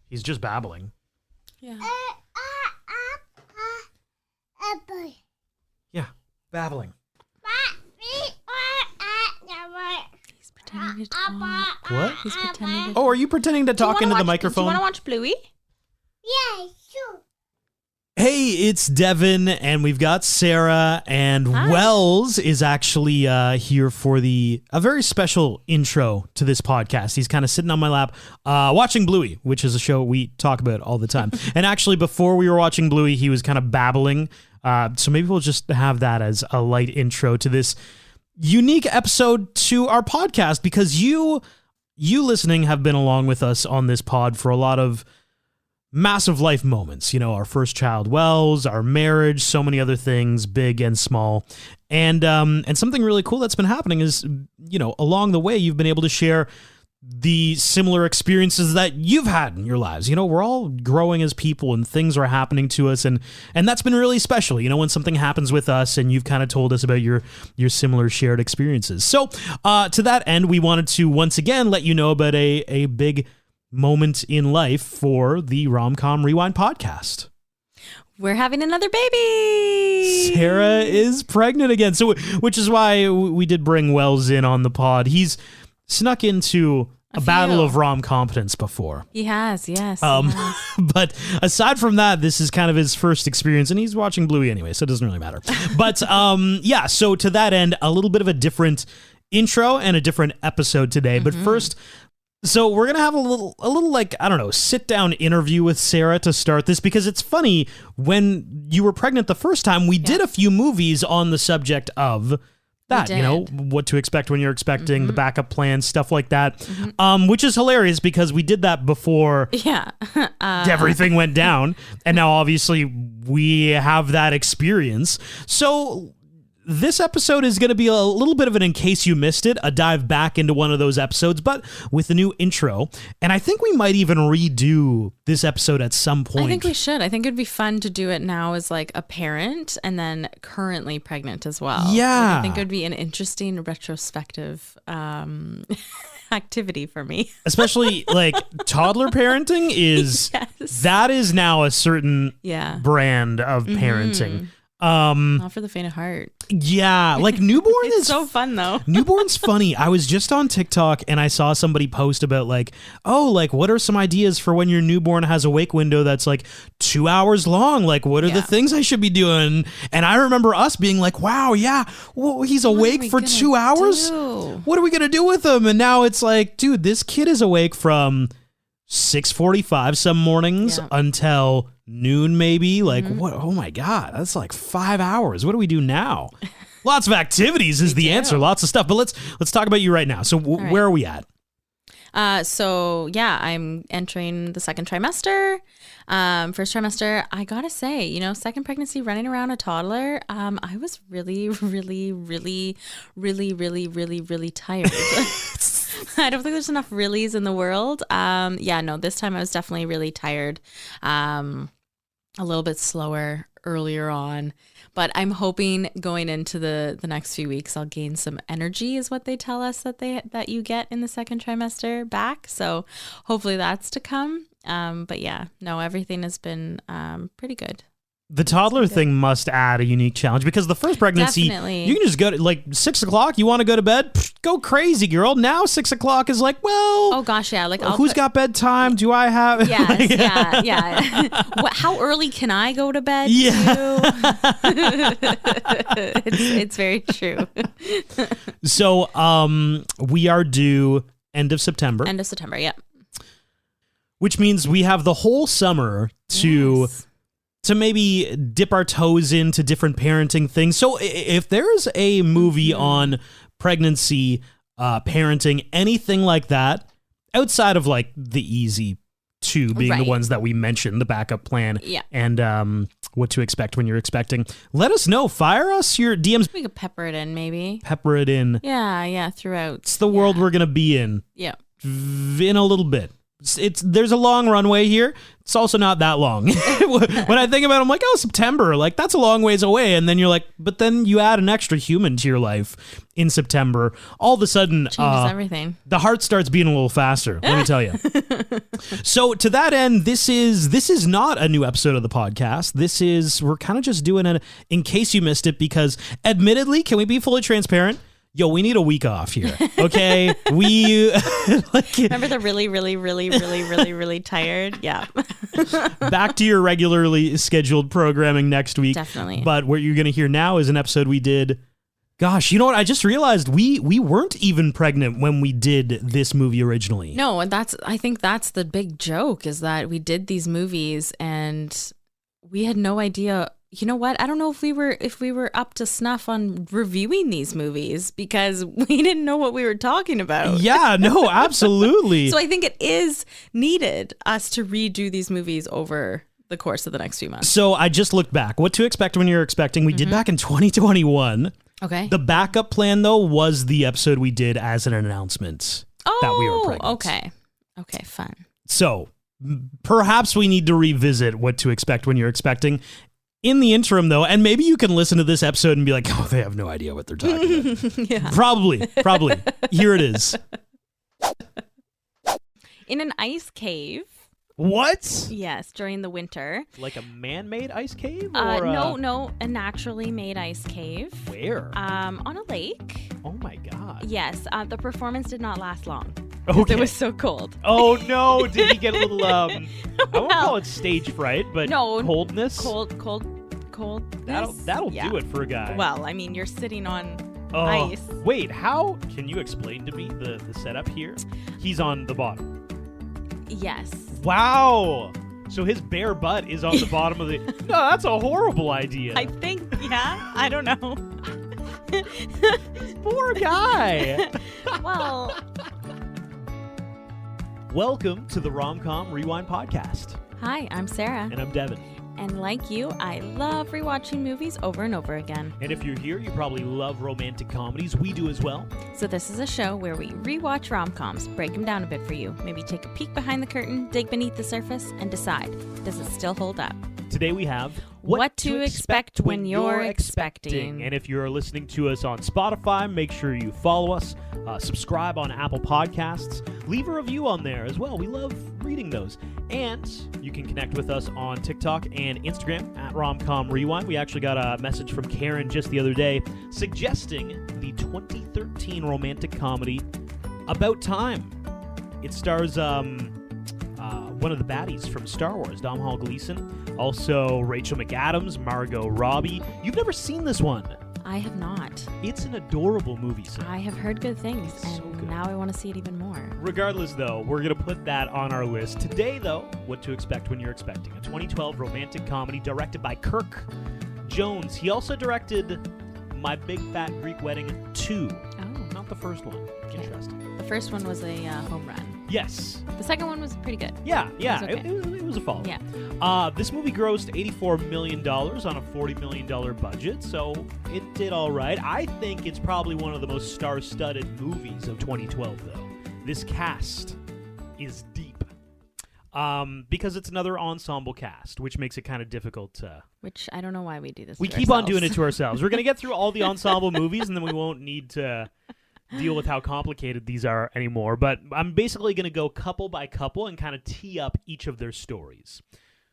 He's just babbling. Yeah. Yeah, babbling. He's pretending to talk. What? He's pretending to Oh, are you pretending to talk into the microphone? Do you want to watch Bluey? Yeah, sure. Hey, it's Devin, and we've got Sarah, and Hi. Wells is actually here for a very special intro to this podcast. He's kind of sitting on my lap watching Bluey, which is a show we talk about all the time. And actually, before we were watching Bluey, he was kind of babbling. So maybe we'll just have that as a light intro to this unique episode to our podcast, because you listening have been along with us on this pod for a lot of massive life moments, you know, our first child, Wells, our marriage, so many other things, big and small. And something really cool that's been happening is, you know, along the way, you've been able to share the similar experiences that you've had in your lives. You know, we're all growing as people and things are happening to us. And that's been really special, you know, when something happens with us and you've kind of told us about your similar shared experiences. So to that end, we wanted to once again let you know about a big moment in life for the Rom-Com Rewind podcast. We're having another baby. Sarah is pregnant again. So, which is why we did bring Wells in on the pod. He's snuck into a battle of rom-competence before. He has, yes. He has. But aside from that, this is kind of his first experience, and he's watching Bluey anyway, so it doesn't really matter. But yeah, so to that end, a little bit of a different intro and a different episode today. But first, so we're going to have a little like, I don't know, sit down interview with Sarah to start this, because it's funny, when you were pregnant the first time, we did a few movies on the subject of that, you know, what to expect when you're expecting, the backup plan, stuff like that, which is hilarious because we did that before everything went down. And now obviously we have that experience. So this episode is going to be a little bit of an in case you missed it, a dive back into one of those episodes, but with a new intro. And I think we might even redo this episode at some point. I think we should. I think it'd be fun to do it now as like a parent and then currently pregnant as well. Yeah. I think it would be an interesting retrospective activity for me. Especially like toddler parenting is, that is now a certain brand of parenting. Not for the faint of heart. Yeah, like newborn It's is so fun though. Newborn's funny. I was just on TikTok and I saw somebody post about like, oh, like what are some ideas for when your newborn has a wake window that's like 2 hours long? Like what are the things I should be doing? And I remember us being like, wow, yeah, well, he's awake for 2 hours? What are we going to do with him? And now it's like, dude, this kid is awake from 6:45 some mornings until noon maybe. Like what? Oh my God, that's like 5 hours. What do we do now? Lots of activities is the answer. Lots of stuff. But let's talk about you right now. So where are we at? So yeah, I'm entering the second trimester. First trimester, I gotta say, you know, second pregnancy, running around a toddler, I was really, really, really, really, really, really, really tired. I don't think there's enough reallys in the world. This time I was definitely really tired. A little bit slower earlier on, but I'm hoping going into the next few weeks, I'll gain some energy is what they tell us that you get in the second trimester back. So hopefully that's to come. But yeah, no, everything has been pretty good. The toddler thing must add a unique challenge, because the first pregnancy, you can just go to like 6 o'clock. You want to go to bed? Pfft, go crazy, girl. Now 6 o'clock is like, well, oh gosh, yeah. Like who's got bedtime? Do I have? Yes, yeah. How early can I go to bed? Yeah, it's very true. So, we are due end of September. End of September, yeah. Which means we have the whole summer to maybe dip our toes into different parenting things. So if there's a movie on pregnancy, parenting, anything like that, outside of like the easy two being the ones that we mentioned, the backup plan and what to expect when you're expecting, let us know. Fire us your DMs. We could pepper it in maybe. Pepper it in. Yeah, throughout. It's the world we're going to be in. Yeah. In a little bit. there's a long runway here. It's also not that long. When I think about it, I'm like, oh, September, like that's a long ways away. And then you're like, but then you add an extra human to your life in September. All of a sudden, Changes everything. The heart starts beating a little faster. Let me tell you. So to that end, this is not a new episode of the podcast. We're kind of just doing it in case you missed it, because admittedly, can we be fully transparent? Yo, we need a week off here, okay? We Remember the really tired? Yeah. Back to your regularly scheduled programming next week. Definitely. But what you're going to hear now is an episode we did. Gosh, you know what? I just realized we weren't even pregnant when we did this movie originally. No, and I think that's the big joke, is that we did these movies and we had no idea. You know what? I don't know if we were up to snuff on reviewing these movies, because we didn't know what we were talking about. Yeah, no, absolutely. So I think it is needed us to redo these movies over the course of the next few months. So I just looked back. What to expect when you're expecting. We did back in 2021. Okay. The backup plan, though, was the episode we did as an announcement that we were pregnant. Okay. Okay, fun. So perhaps we need to revisit what to expect when you're expecting. In the interim, though, and maybe you can listen to this episode and be like, oh, they have no idea what they're talking about. Yeah. Probably. Here it is. In an ice cave. What? Yes, during the winter. Like a man-made ice cave? No, a naturally made ice cave. Where? On a lake. Oh my God. Yes, the performance did not last long. Okay. It was so cold. Oh no, did he get a little, I won't call it stage fright, but no, coldness? Cold. That'll do it for a guy. Well, I mean, you're sitting on ice. Wait, how? Can you explain to me the setup here? He's on the bottom. Yes. Wow. So his bare butt is on the bottom of the... No, that's a horrible idea. I think, yeah. I don't know. Poor guy. Well... Welcome to the Rom-Com Rewind Podcast. Hi, I'm Sarah. And I'm Devin. And like you, I love rewatching movies over and over again. And if you're here, you probably love romantic comedies. We do as well. So this is a show where we rewatch rom-coms, break them down a bit for you, maybe take a peek behind the curtain, dig beneath the surface, and decide, does it still hold up? Today we have What to expect when you're expecting. And if you're listening to us on Spotify, make sure you follow us, subscribe on Apple Podcasts, leave a review on there as well. We love reading those. And you can connect with us on TikTok and Instagram at Romcom Rewind. We actually got a message from Karen just the other day suggesting the 2013 romantic comedy About Time. It stars one of the baddies from Star Wars, Domhnall Gleeson. Also, Rachel McAdams, Margot Robbie. You've never seen this one. I have not. It's an adorable movie, sir. I have heard good things, and so good. Now I want to see it even more. Regardless, though, we're going to put that on our list. Today, though, What to Expect When You're Expecting, a 2012 romantic comedy directed by Kirk Jones. He also directed My Big Fat Greek Wedding 2. Oh. Not the first one. Okay. Interesting. The first one was a home run. Yes. The second one was pretty good. Yeah. It It was a follow. Yeah. This movie grossed $84 million on a $40 million budget, so it did all right. I think it's probably one of the most star-studded movies of 2012, though. This cast is deep. Because it's another ensemble cast, which makes it kind of difficult to... Which I don't know why we do this We to keep on ourselves. doing it to ourselves. We're going to get through all the ensemble movies, and then we won't need to deal with how complicated these are anymore. But I'm basically going to go couple by couple and kind of tee up each of their stories.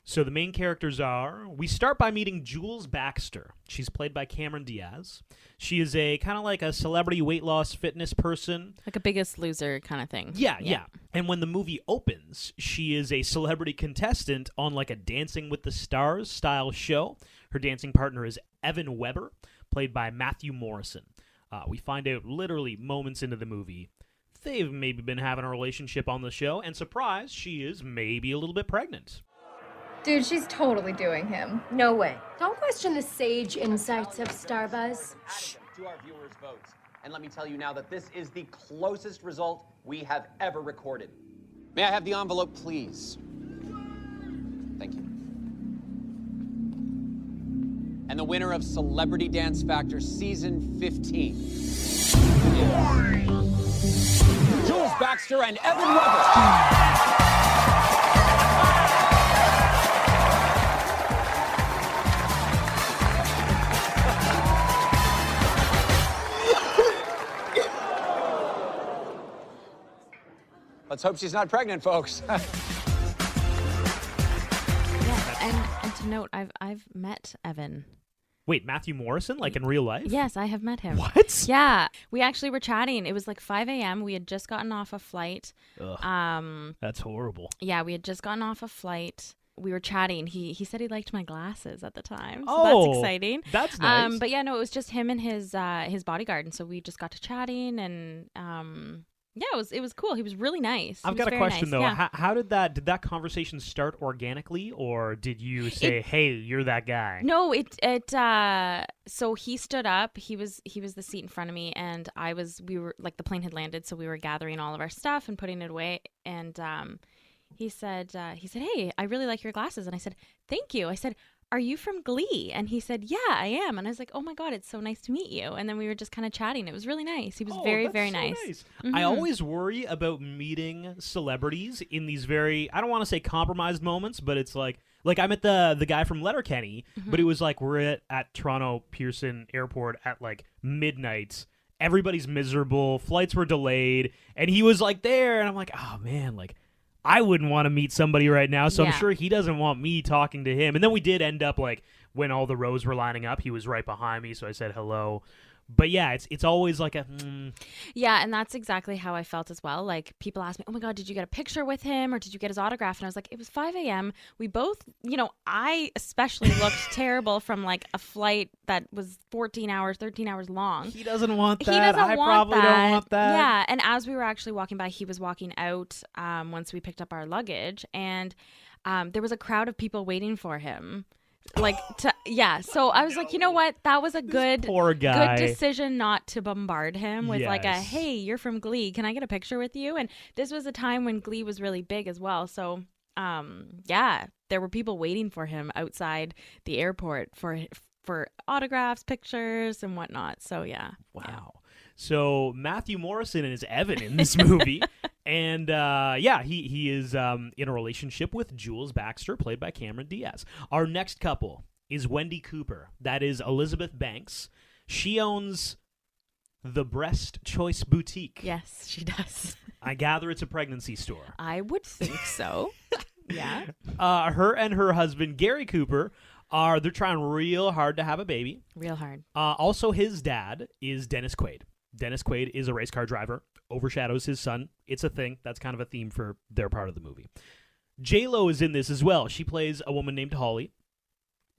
So the main characters are, we start by meeting Jules Baxter. She's played by Cameron Diaz. She is a kind of like a celebrity weight loss fitness person. Like a Biggest Loser kind of thing. Yeah. And when the movie opens, she is a celebrity contestant on like a Dancing with the Stars style show. Her dancing partner is Evan Weber, played by Matthew Morrison. We find out literally moments into the movie they've maybe been having a relationship on the show, and surprise, she is maybe a little bit pregnant. Dude, she's totally doing him. No way. Don't question the sage insights of Starbuzz. To our viewers' votes. And let me tell you now that this is the closest result we have ever recorded. May I have the envelope, please? Thank you. And the winner of Celebrity Dance Factor Season 15 is Jules Baxter and Evan Weber. Let's hope she's not pregnant, folks. Yeah, and to note, I've met Evan. Wait, Matthew Morrison, like in real life? Yes, I have met him. What? Yeah, we actually were chatting. It was like 5 a.m. We had just gotten off a flight. Ugh, that's horrible. Yeah, we had just gotten off a flight. We were chatting. He said he liked my glasses at the time. So that's exciting. That's nice. But yeah, no, it was just him and his bodyguard, and so we just got to chatting, and yeah, it was cool. He was really nice. I've got a question though. Yeah. How did that conversation start organically, or did you say, "Hey, you're that guy"? No, so he stood up. He was the seat in front of me, and we were like, the plane had landed, so we were gathering all of our stuff and putting it away, and he said, "Hey, I really like your glasses," and I said, "Thank you." I said, "Are you from Glee?" And he said, "Yeah, I am." And I was like, "Oh my God, it's so nice to meet you." And then we were just kind of chatting. It was really nice. He was very, very so nice. I always worry about meeting celebrities in these very, I don't want to say compromised moments, but it's like I met the guy from Letterkenny, but it was like we're at Toronto Pearson Airport at like midnight. Everybody's miserable. Flights were delayed. And he was like there. And I'm like, oh man, like, I wouldn't want to meet somebody right now, so I'm sure he doesn't want me talking to him. And then we did end up, like, when all the rows were lining up, he was right behind me, so I said hello. But yeah, it's always like a... Yeah, and that's exactly how I felt as well. Like, people ask me, "Oh my God, did you get a picture with him, or did you get his autograph?" And I was like, it was 5 a.m. We both, I especially looked terrible from like a flight that was 14 hours, 13 hours long. He doesn't want that. He doesn't I want probably that. don't want that. Yeah, and as we were actually walking by, he was walking out once we picked up our luggage, and there was a crowd of people waiting for him. So I was like, you know what? That was a good decision not to bombard him with like a, "Hey, you're from Glee. Can I get a picture with you?" And this was a time when Glee was really big as well. So, there were people waiting for him outside the airport for autographs, pictures, and whatnot. So, yeah. Wow. Yeah. So Matthew Morrison is Evan in this movie. And he is in a relationship with Jules Baxter, played by Cameron Diaz. Our next couple is Wendy Cooper. That is Elizabeth Banks. She owns the Breast Choice Boutique. Yes, she does. I gather it's a pregnancy store. I would think so. Yeah. Her and her husband, Gary Cooper, they're trying real hard to have a baby. Real hard. Also, his dad is Dennis Quaid. Dennis Quaid is a race car driver, overshadows his son. It's a thing. That's kind of a theme for their part of the movie. J-Lo is in this as well. She plays a woman named Holly,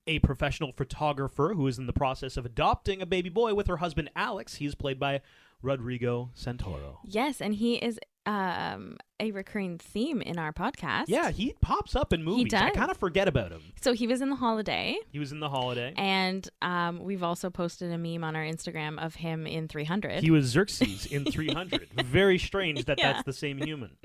a professional photographer who is in the process of adopting a baby boy with her husband, Alex. He is played by Rodrigo Santoro. Yes, and he is a recurring theme in our podcast. Yeah, he pops up in movies. He does. I kind of forget about him. So he was in The Holiday. And we've also posted a meme on our Instagram of him in 300. He was Xerxes in 300. Very strange that that's the same human.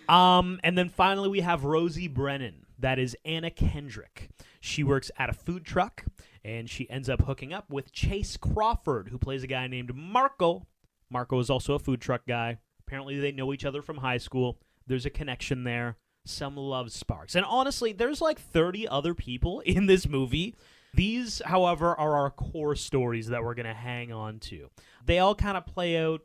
And then finally we have Rosie Brennan. That is Anna Kendrick. She works at a food truck, and she ends up hooking up with Chase Crawford, who plays a guy named Marco. Marco is also a food truck guy. Apparently they know each other from high school. There's a connection there. Some love sparks. And honestly, there's like 30 other people in this movie. These, however, are our core stories that we're going to hang on to. They all kind of play out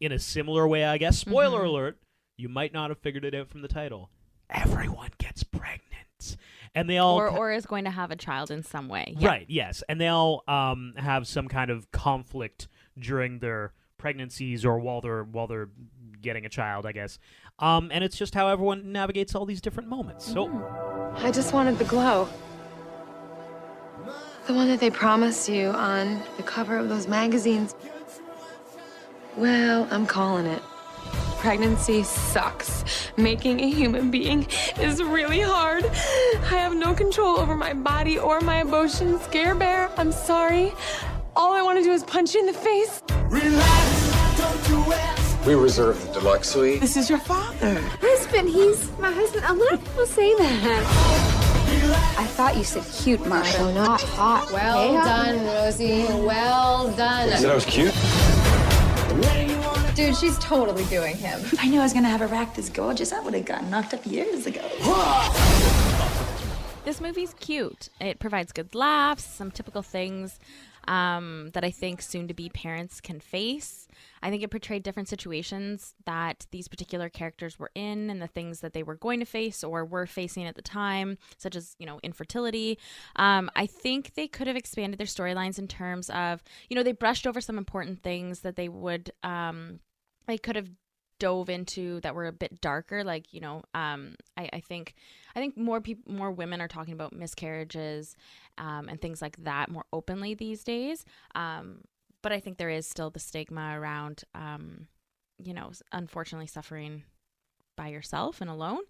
in a similar way, I guess. Spoiler alert, you might not have figured it out from the title. Everyone gets pregnant. And they all... Or is going to have a child in some way. Yeah. Right, yes. And they all have some kind of conflict during their pregnancies or while they're getting a child, I guess. And it's just how everyone navigates all these different moments. So I just wanted the glow. The one that they promised you on the cover of those magazines. Well, I'm calling it. Pregnancy sucks. Making a human being is really hard. I have no control over my body or my emotions. Scare Bear, I'm sorry. All I want to do is punch you in the face. Relax, don't you ask. We reserve the deluxe suite. This is your father. Husband, he's my husband. A lot of people say that. I thought you said cute, Marshall, not hot. Well done, Rosie. Well done. You said I was cute? Dude, she's totally doing him. If I knew I was gonna have a rack this gorgeous, I would have gotten knocked up years ago. This movie's cute. It provides good laughs, some typical things. that I think soon-to-be parents can face. I think it portrayed different situations that these particular characters were in and the things that they were going to face or were facing at the time, such as, infertility. I think they could have expanded their storylines in terms of, they brushed over some important things that they would, they could have dove into that were a bit darker. Like, I think more women are talking about miscarriages and things like that more openly these days. But I think there is still the stigma around, unfortunately suffering by yourself and alone.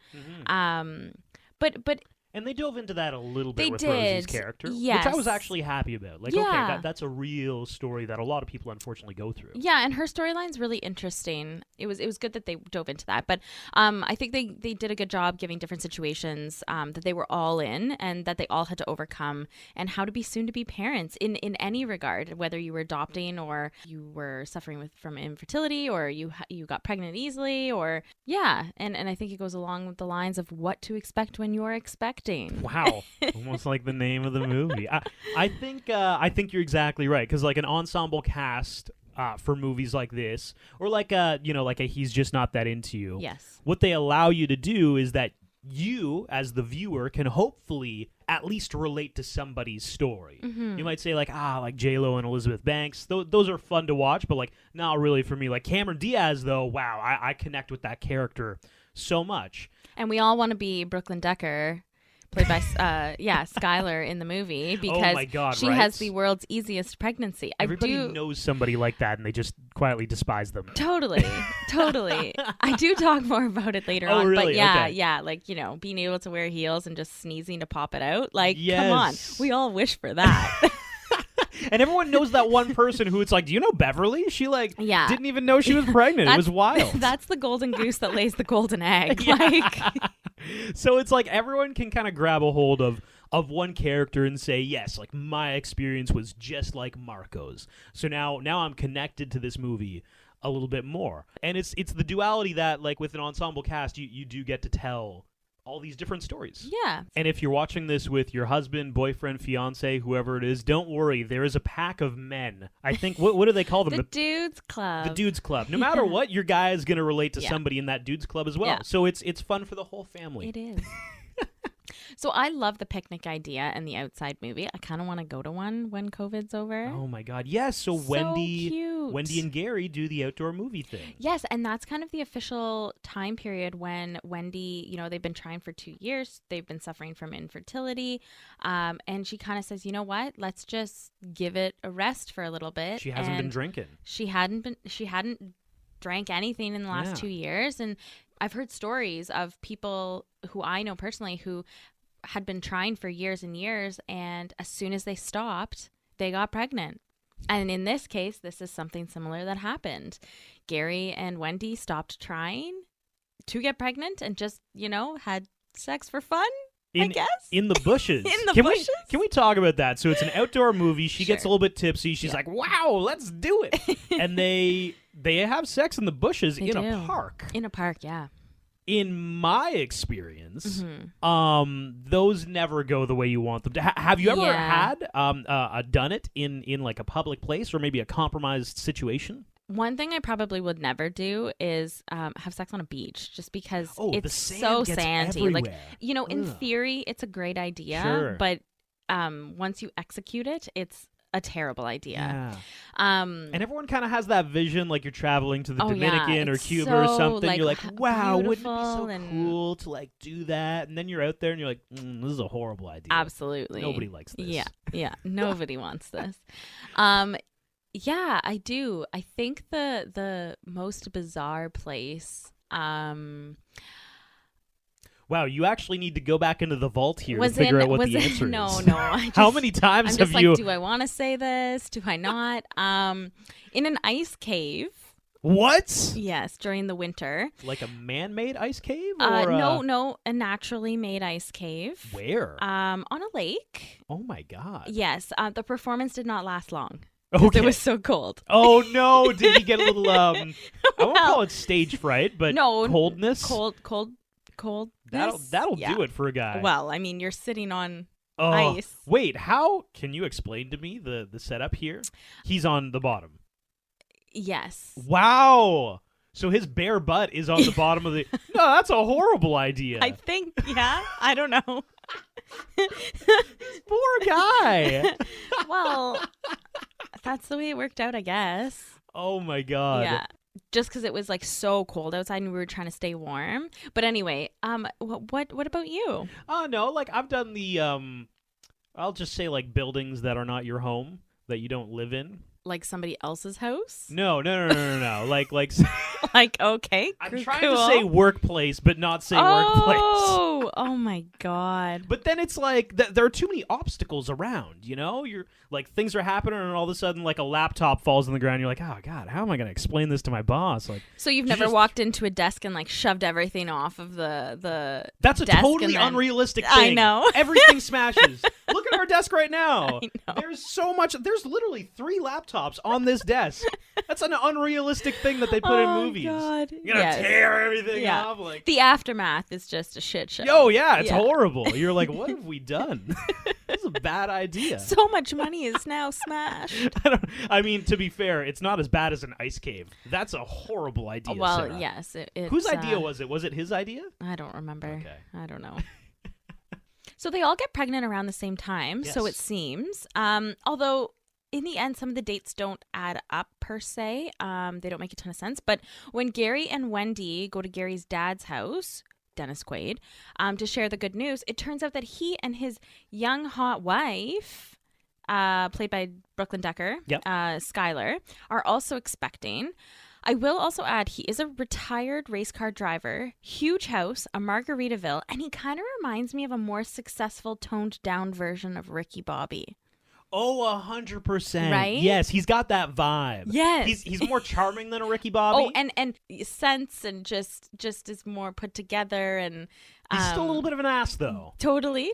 But And they dove into that a little bit They with did, Rosie's character, yes. which I was actually happy about. Like, Yeah. okay, that's a real story that a lot of people unfortunately go through. yeah, and her storyline's really interesting. It was good that they dove into that. But I think they did a good job giving different situations that they were all in and that they all had to overcome, and how to be soon-to-be parents in any regard, whether you were adopting or you were suffering from infertility or you got pregnant easily, or and I think it goes along with the lines of what to expect when you're expecting. Wow, almost like the name of the movie. I think you're exactly right, because like an ensemble cast for movies like this, or like a He's Just Not That Into You. Yes. What they allow you to do is that you, as the viewer, can hopefully at least relate to somebody's story. Mm-hmm. You might say like J-Lo and Elizabeth Banks. Those are fun to watch, but like not really for me. Like Cameron Diaz, though, wow, I connect with that character so much. And we all want to be Brooklyn Decker, played by Skylar in the movie, because my God, she right? has the world's easiest pregnancy. Everybody knows somebody like that, and they just quietly despise them. Totally. I do talk more about it later on. Really? But yeah, Okay. like, being able to wear heels and just sneezing to pop it out. Like, Yes. come on. We all wish for that. And everyone knows that one person who it's like, do you know Beverly? She Yeah. didn't even know she was pregnant. It was wild. That's the golden goose that lays the golden egg. Like, So it's like everyone can kind of grab a hold of one character and say, yes, like my experience was just like Marco's. So now I'm connected to this movie a little bit more. And it's the duality that, like, with an ensemble cast, you do get to tell all these different stories. yeah. And if you're watching this with your husband, boyfriend, fiance, whoever it is, don't worry. There is a pack of men. I think, what do they call them? The Dudes Club. The Dudes Club. No matter what, your guy is going to relate to Yeah. somebody in that Dudes Club as well. Yeah. So it's fun for the whole family. It is. So I love the picnic idea and the outside movie. I kind of want to go to one when COVID's over. Oh my God. Yes. So cute. Wendy and Gary do the outdoor movie thing. Yes, and that's kind of the official time period when Wendy, they've been trying for 2 years. They've been suffering from infertility. And she kind of says, you know what? Let's just give it a rest for a little bit. She hasn't been And drinking. She hadn't drank anything in the last Yeah. 2 years. And I've heard stories of people who I know personally who had been trying for years and years, and as soon as they stopped, they got pregnant. And in this case, this is something similar that happened. Gary and Wendy stopped trying to get pregnant and just, had sex for fun, I guess. In the bushes. In the can bushes? Can we talk about that? So it's an outdoor movie. She gets a Sure. little bit tipsy. She's like, wow, let's do it. And they have sex in the bushes They in do. a park. In a park, yeah. In my experience, Mm-hmm. those never go the way you want them to. Have you ever Yeah. had done it in like a public place or maybe a compromised situation? One thing I probably would never do is have sex on a beach, just because The it's sand so gets sandy. Like, everywhere. in Ugh. theory, it's a great idea, Sure. but once you execute it, it's a terrible idea. Yeah. Um, And everyone kind of has that vision, like you're traveling to the Oh, yeah. Dominican or It's Cuba or so, something. like, You're like, wow, wouldn't it be beautiful so and- cool to like do that? And then you're out there and you're like, this is a horrible idea. Absolutely. Nobody likes this. Yeah. Nobody wants this. Yeah, I do. I think the most bizarre place Wow, you actually need to go back into the vault here was to figure in out what was the in- answer no, is. no. I How just- many times I'm have just like, you? do I want to say this? Do I not? In an ice cave. What? Yes, during the winter. Like a man-made ice cave? Or No, a naturally made ice cave. Where? On a lake. Oh my God. Yes, the performance did not last long. 'Cause Okay. It was so cold. Oh no! Did he get a little? I won't call it stage fright, but No, coldness. Cold. That'll Yeah. do it for a guy. Well, I mean, you're sitting on Ice. Wait, how can you explain to me the setup here? He's on the bottom. Yes. Wow. So his bare butt is on the bottom of the... No, that's a horrible idea. I think, yeah. I don't know. Poor guy. Well, that's the way it worked out, I guess. Oh my God. Yeah. Just because it was like so cold outside and we were trying to stay warm. But anyway, what about you? No, like I've done the I'll just say like buildings that are not your home, that you don't live in. Like somebody else's house? No. Like Like, okay, I'm trying cool. to say workplace, but not say workplace. Oh my God. But then it's like there are too many obstacles around, you know? You're like things are happening and all of a sudden like a laptop falls on the ground. You're like, oh God, how am I going to explain this to my boss? Like, so you've never walked into a desk and like shoved everything off of the That's a desk totally and then... unrealistic thing. I know. Everything smashes. Look at our desk right now. I know. There's so much. There's literally 3 laptops on this desk. That's an unrealistic thing that they put in movies. God. You're going to tear everything off. Like, the aftermath is just a shit show. oh, yeah, it's horrible. You're like, what have we done? This is a bad idea. So much money is now smashed. I mean, to be fair, it's not as bad as an ice cave. That's a horrible idea, Well, Sarah. yes. It's, whose idea was it? Was it his idea? I don't remember. Okay. I don't know. So they all get pregnant around the same time, so it seems. Although in the end, some of the dates don't add up per se. They don't make a ton of sense. But when Gary and Wendy go to Gary's dad's house, Dennis Quaid, to share the good news, it turns out that he and his young hot wife, played by Brooklyn Decker, Skylar, are also expecting. I will also add he is a retired race car driver, huge house, a Margaritaville, and he kind of reminds me of a more successful, toned-down version of Ricky Bobby. Oh, 100%. Right? Yes, he's got that vibe. Yes. He's more charming than a Ricky Bobby. Oh, and sense and just is more put together and... He's still a little bit of an ass, though. Totally,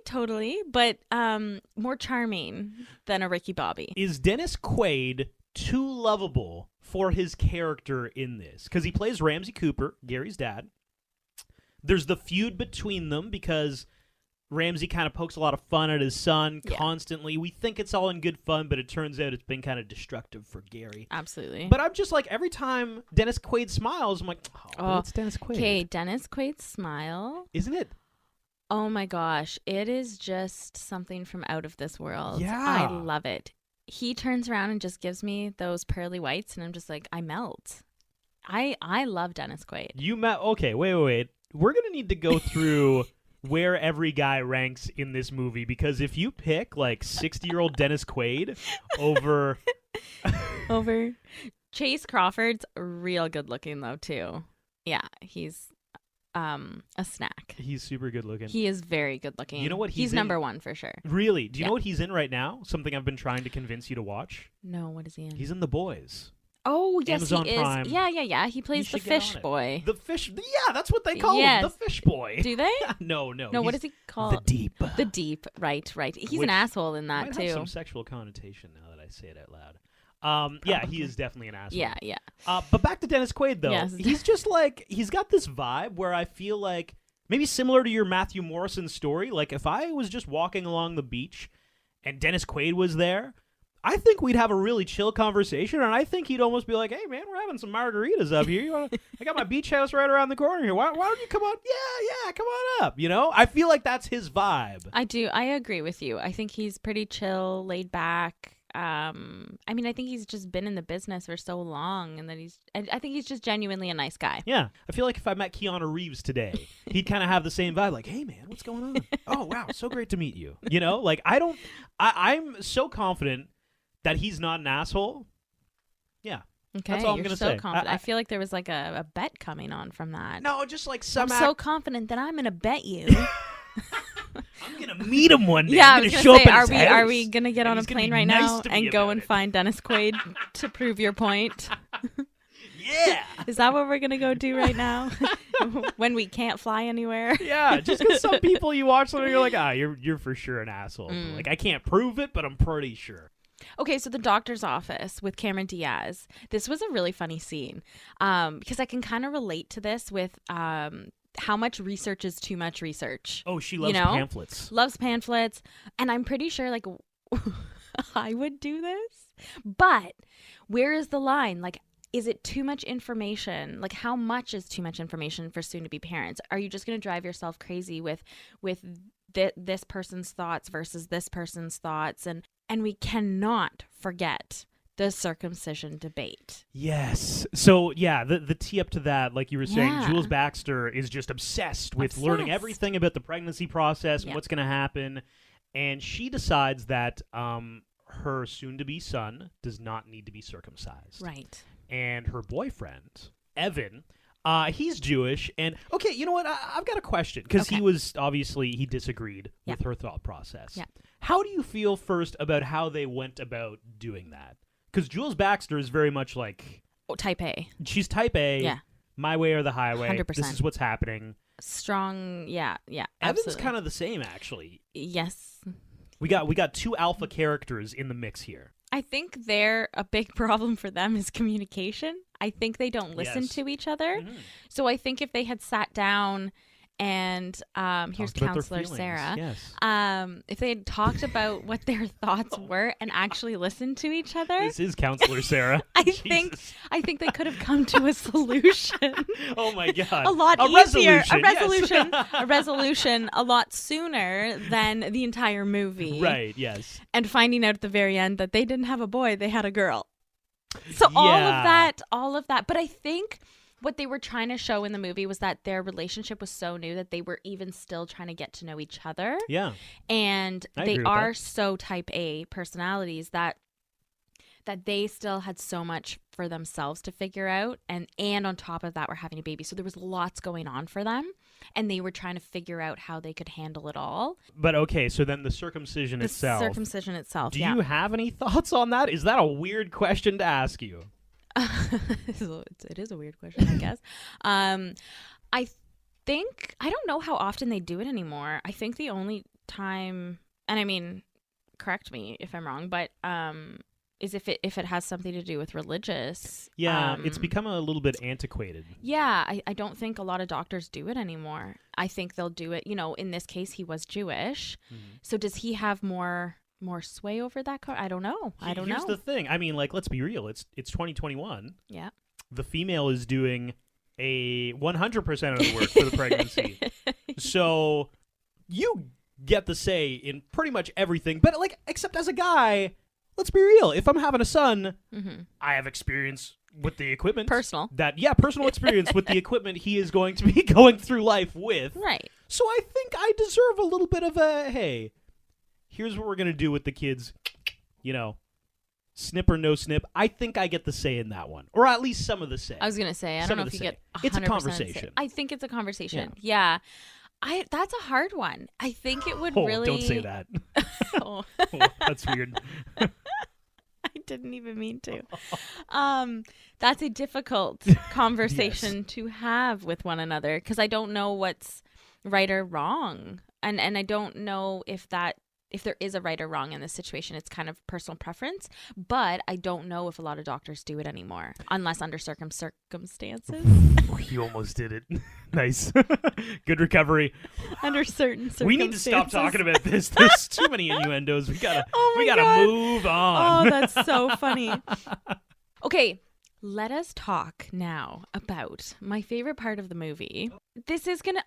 but more charming than a Ricky Bobby. Is Dennis Quaid too lovable for his character in this? Because he plays Ramsey Cooper, Gary's dad. There's the feud between them because Ramsey kind of pokes a lot of fun at his son constantly. We think it's all in good fun, but it turns out it's been kind of destructive for Gary. Absolutely. But I'm just like, every time Dennis Quaid smiles, I'm like, oh, it's Dennis Quaid. Okay, Dennis Quaid's smile. Isn't it? Oh my gosh, it is just something from out of this world. Yeah. I love it. He turns around and just gives me those pearly whites, and I'm just like, I melt. I love Dennis Quaid. Okay, wait. We're going to need to go through where every guy ranks in this movie, because if you pick like 60-year-old Dennis Quaid over Chase Crawford's real good looking though too. Yeah, he's a snack. He's super good looking. He is very good looking. You know what he's number one for sure. Really? Do you know what he's in right now? Something I've been trying to convince you to watch. No, what is he in? He's in The Boys. Oh, yes, Amazon he is. Prime. Yeah. He plays the fish boy. The fish. Yeah, that's what they call him. The fish boy. Do they? No. No, what is he called? The Deep. The Deep. Right. He's an asshole in that might too. Have some sexual connotation now that I say it out loud. Yeah, he is definitely an asshole. Yeah. But back to Dennis Quaid though. Yes. He's just like, he's got this vibe where I feel like maybe similar to your Matthew Morrison story. Like if I was just walking along the beach and Dennis Quaid was there, I think we'd have a really chill conversation, and I think he'd almost be like, "Hey, man, we're having some margaritas up here. I got my beach house right around the corner here. Why don't you come on? Yeah, come on up. You know, I feel like that's his vibe. I do. I agree with you. I think he's pretty chill, laid back. I mean, I think he's just been in the business for so long, and that I think he's just genuinely a nice guy. Yeah, I feel like if I met Keanu Reeves today, he'd kind of have the same vibe. Like, hey, man, what's going on? Oh, wow, so great to meet you. You know, like I'm so confident that he's not an asshole. Yeah. Okay, that's all I'm you're gonna so say. confident. I feel like there was like a bet coming on from that. No, just like I'm so confident that I'm gonna bet you. I'm gonna meet him one day. Yeah, I'm I was gonna gonna show say, up at his are house, we gonna get on a plane right nice now to me and go about and it. find Dennis Quaid to prove your point? Yeah. Is that what we're gonna go do right now? When we can't fly anywhere? Yeah, just because some people you watch them and you're like, you're for sure an asshole. Like, I can't prove it, but I'm pretty sure. Okay, so the doctor's office with Cameron Diaz. This was a really funny scene because I can kind of relate to this with how much research is too much research. Oh, she loves you know? pamphlets. Loves pamphlets. And I'm pretty sure like I would do this. But where is the line? Like, is it too much information? Like, how much is too much information for soon-to-be parents? Are you just going to drive yourself crazy with this person's thoughts versus this person's thoughts? And we cannot forget the circumcision debate. Yes. So yeah, the tee up to that, like you were saying, Yeah. Jules Baxter is just obsessed with learning everything about the pregnancy process and what's going to happen, and she decides that her soon-to-be son does not need to be circumcised. Right. And her boyfriend, Evan, he's Jewish. And, okay, you know what? I've got a question. Because he disagreed with her thought process. Yeah. How do you feel first about how they went about doing that? Because Jules Baxter is very much like... Type A. She's type A. Yeah. My way or the highway. 100%. This is what's happening. Strong, yeah. Evan's Absolutely. kind of the same, actually. Yes. We got two alpha characters in the mix here. I think a big problem for them is communication. I think they don't listen to each other. Mm-hmm. So I think if they had sat down and here's about their Counselor feelings, Sarah. yes. If they had talked about what their thoughts were and actually listened to each other, This is Counselor Sarah. I think they could have come to a solution. Oh my God. A lot easier. A resolution a lot sooner than the entire movie. Right, yes. And finding out at the very end that they didn't have a boy, they had a girl. So all of that. But I think what they were trying to show in the movie was that their relationship was so new that they were even still trying to get to know each other. Yeah. And they are so type A personalities that they still had so much for themselves to figure out. And on top of that, we're having a baby. So there was lots going on for them. And they were trying to figure out how they could handle it all. But okay, so then the circumcision itself. Do you have any thoughts on that? Is that a weird question to ask you? It is a weird question, I guess. I don't know how often they do it anymore. I think the only time, and I mean, correct me if I'm wrong, but is if it has something to do with religious. Yeah, it's become a little bit antiquated. Yeah, I don't think a lot of doctors do it anymore. I think they'll do it, in this case he was Jewish. Mm-hmm. So does he have more sway over that car? I don't know. Here's the thing. I mean, like, let's be real. It's 2021. Yeah. The female is doing a 100% of the work for the pregnancy. So you get the say in pretty much everything. But, like, except as a guy, let's be real. If I'm having a son, I have experience with the equipment. Personal experience with the equipment he is going to be going through life with. Right. So I think I deserve a little bit of a, hey, here's what we're going to do with the kids, snip or no snip. I think I get the say in that one, or at least some of the say. I was going to say, I don't know if you get 100% It's a conversation. I think it's a conversation. Yeah. That's a hard one. I think it would really... don't say that. Oh, that's weird. I didn't even mean to. That's a difficult conversation to have with one another because I don't know what's right or wrong. And I don't know if there is a right or wrong in this situation. It's kind of personal preference, but I don't know if a lot of doctors do it anymore unless under circumstances. You almost did it. Nice. Good recovery. Under certain circumstances. We need to stop talking about this. There's too many innuendos. We gotta move on. Oh, that's so funny. Okay, let us talk now about my favorite part of the movie.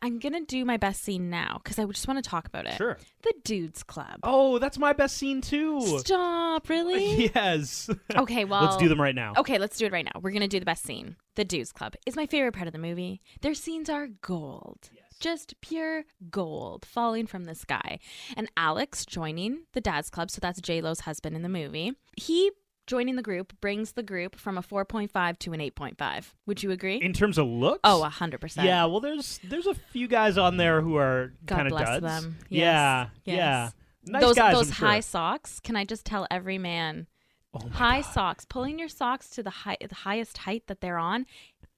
I'm gonna do my best scene now because I just want to talk about it. Sure. The Dudes Club. Oh, that's my best scene too. Stop, really? Yes. Okay, well. Let's do them right now. Okay, let's do it right now. We're gonna do the best scene. The Dudes Club is my favorite part of the movie. Their scenes are gold. Yes. Just pure gold falling from the sky. And Alex joining the Dads Club, so that's J-Lo's husband in the movie. He joining the group brings the group from a 4.5 to an 8.5. Would you agree? In terms of looks? Oh, 100%. Yeah, well, there's a few guys on there who are kind of duds. God bless them. Yes. Yeah, yes. yeah. Nice guys, those I'm sure. high socks, can I just tell every man, high socks, pulling your socks to the highest height that they're on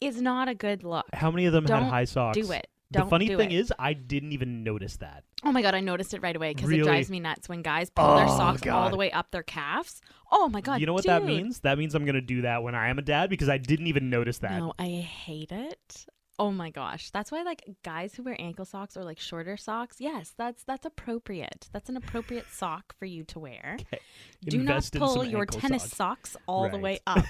is not a good look. How many of them had high socks? Do it. The funny thing is, I didn't even notice that. Oh my God, I noticed it right away because Really? It drives me nuts when guys pull their socks all the way up their calves. Oh my God, You know what that means? That means I'm going to do that when I am a dad because I didn't even notice that. No, I hate it. Oh my gosh. That's why like guys who wear ankle socks or like shorter socks, yes, that's appropriate. That's an appropriate sock for you to wear. Okay. Do Invest in not pull some your ankle tennis socks. socks all the Right. way up.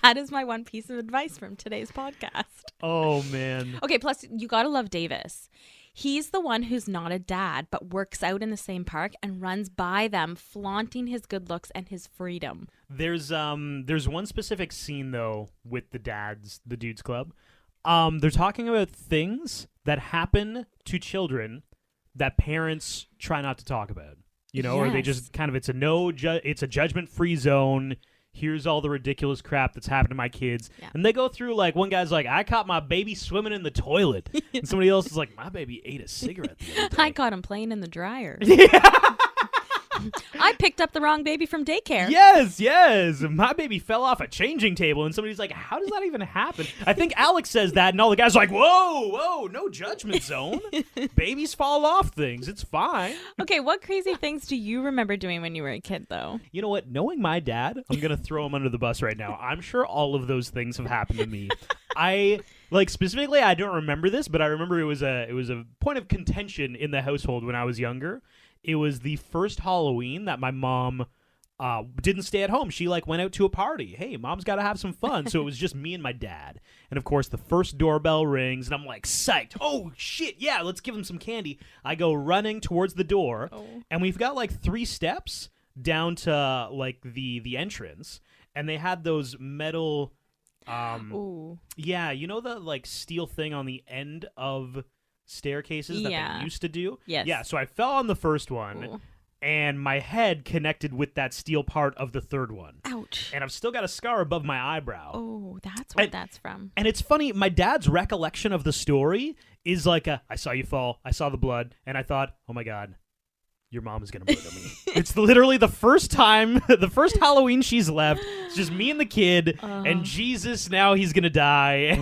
That is my one piece of advice from today's podcast. Oh man. Okay, plus you got to love Davis. He's the one who's not a dad, but works out in the same park and runs by them, flaunting his good looks and his freedom. There's one specific scene though with the dudes club. They're talking about things that happen to children that parents try not to talk about. You know, or they Yes. just kind of it's a judgment-free zone. Here's all the ridiculous crap that's happened to my kids. Yeah. And they go through, like, one guy's like, I caught my baby swimming in the toilet. And somebody else is like, my baby ate a cigarette the other day. I caught him playing in the dryer. I picked up the wrong baby from daycare. Yes. My baby fell off a changing table. And somebody's like, how does that even happen? I think Alex says that. And all the guys are like, whoa, no judgment zone. Babies fall off things. It's fine. Okay, what crazy things do you remember doing when you were a kid, though? You know what? Knowing my dad, I'm going to throw him under the bus right now. I'm sure all of those things have happened to me. Specifically, I don't remember this, but I remember it was a point of contention in the household when I was younger. It was the first Halloween that my mom didn't stay at home. She went out to a party. Hey, mom's got to have some fun. So it was just me and my dad. And of course, the first doorbell rings, and I'm like psyched. Oh shit, yeah, let's give him some candy. I go running towards the door, and we've got 3 steps down to the entrance, and they had those metal. Ooh. Yeah, you know the steel thing on the end of staircases that Yeah. they used to do? Yes. Yeah, so I fell on the first one, Ooh. and my head connected with that steel part of the third one. Ouch. And I've still got a scar above my eyebrow. Oh, that's what that's from. And it's funny, my dad's recollection of the story is I saw you fall, I saw the blood, and I thought, oh my God, your mom is going to murder me. It's literally the first time, the first Halloween she's left. It's just me and the kid, and Jesus, now he's going to die.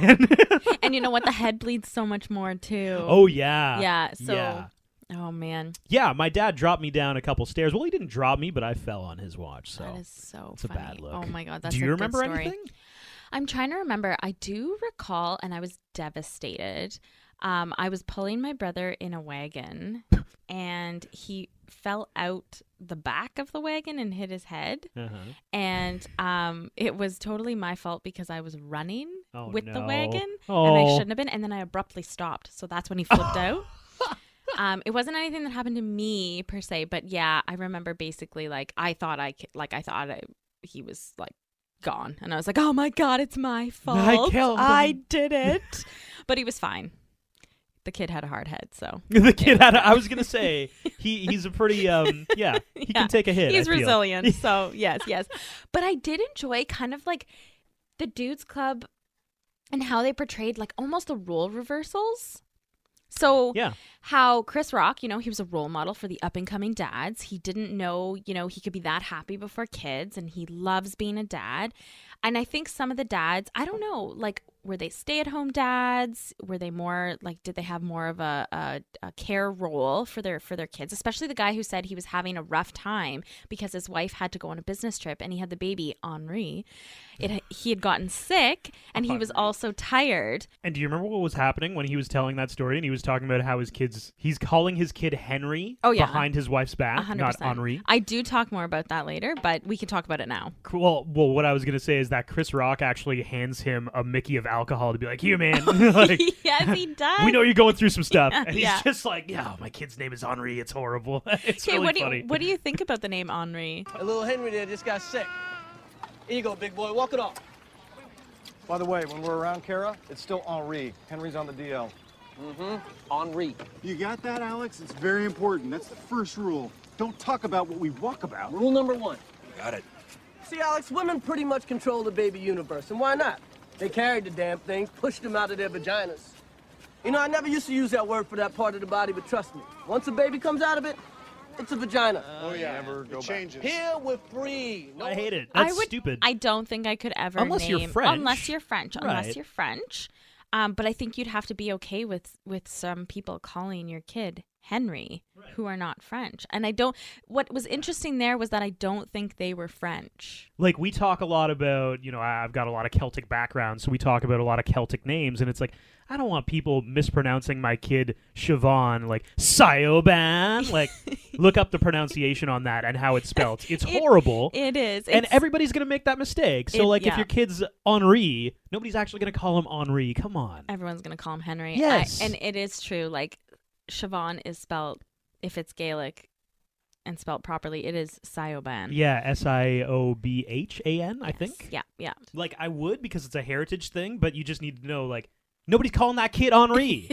And you know what? The head bleeds so much more, too. Oh, yeah. Yeah, so... Yeah. Oh, man. Yeah, my dad dropped me down a couple stairs. Well, he didn't drop me, but I fell on his watch. So That is so it's funny. a bad look. Oh, my God. That's Do you a remember good story. anything? I'm trying to remember. I do recall, and I was devastated. I was pulling my brother in a wagon, and he fell out the back of the wagon and hit his head. Uh-huh. And it was totally my fault because I was running with the no. wagon, Oh. and I shouldn't have been. And then I abruptly stopped. So that's when he flipped out. It wasn't anything that happened to me per se, but yeah, I remember basically I thought he was gone, and I was like, oh my God, it's my fault. I killed him. I did it. But he was fine. The kid had a hard head, so The kid had. I was gonna say he's a pretty he can take a hit. He's I feel. resilient. So yes. But I did enjoy kind of the Dudes Club and how they portrayed almost the role reversals. So Yeah. how Chris Rock, he was a role model for the up and coming dads. He didn't know, he could be that happy before kids, and he loves being a dad. And I think some of the dads, I don't know, were they stay-at-home dads? Were they more did they have more of a care role for their kids? Especially the guy who said he was having a rough time because his wife had to go on a business trip and he had the baby Henri. He had gotten sick and he was also tired. And do you remember what was happening when he was telling that story? And he was talking about how he's calling his kid Henry behind his wife's back, 100%. not Henri. I do talk more about that later, but we can talk about it now. Well, what I was gonna say is that Chris Rock actually hands him a Mickey of alcohol to be like, here, man. Yes, he does. We know you're going through some stuff, Yeah, and he's yeah. just like, yeah, my kid's name is Henri. It's horrible. It's Okay, really funny. what do you think about the name Henri? A little Henry there just got sick. Here you go, big boy. Walk it off. By the way, when we're around Kara, it's still Henri. Henry's on the DL. Mm-hmm. Henri. You got that, Alex? It's very important. That's the first rule. Don't talk about what we walk about. Rule number 1. Got it. See, Alex, women pretty much control the baby universe, and why not? They carried the damn thing, pushed them out of their vaginas. I never used to use that word for that part of the body, but trust me, once a baby comes out of it, it's a vagina. Oh, yeah. Never go back. Here we're free. I hate it. That's I would, stupid. I don't think I could ever Unless name you're French. unless you're French. Right. But I think you'd have to be okay with some people calling your kid Henry. Right. who are not French. And what was interesting there was that I don't think they were French. Like, we talk a lot about, I've got a lot of Celtic background, so we talk about a lot of Celtic names, and it's like, I don't want people mispronouncing my kid Siobhan, like, Sioban. Like, look up the pronunciation on that and how it's spelled. It's horrible. It is. And everybody's going to make that mistake. So, if your kid's Henri, nobody's actually going to call him Henri. Come on. Everyone's going to call him Henry. Yes. And it is true. Like, Siobhan is spelled, if it's Gaelic and spelled properly, it is Sioban. Yeah, Siobhan, I think. Yeah. Like, I would, because it's a heritage thing, but you just need to know, like, nobody's calling that kid Henri.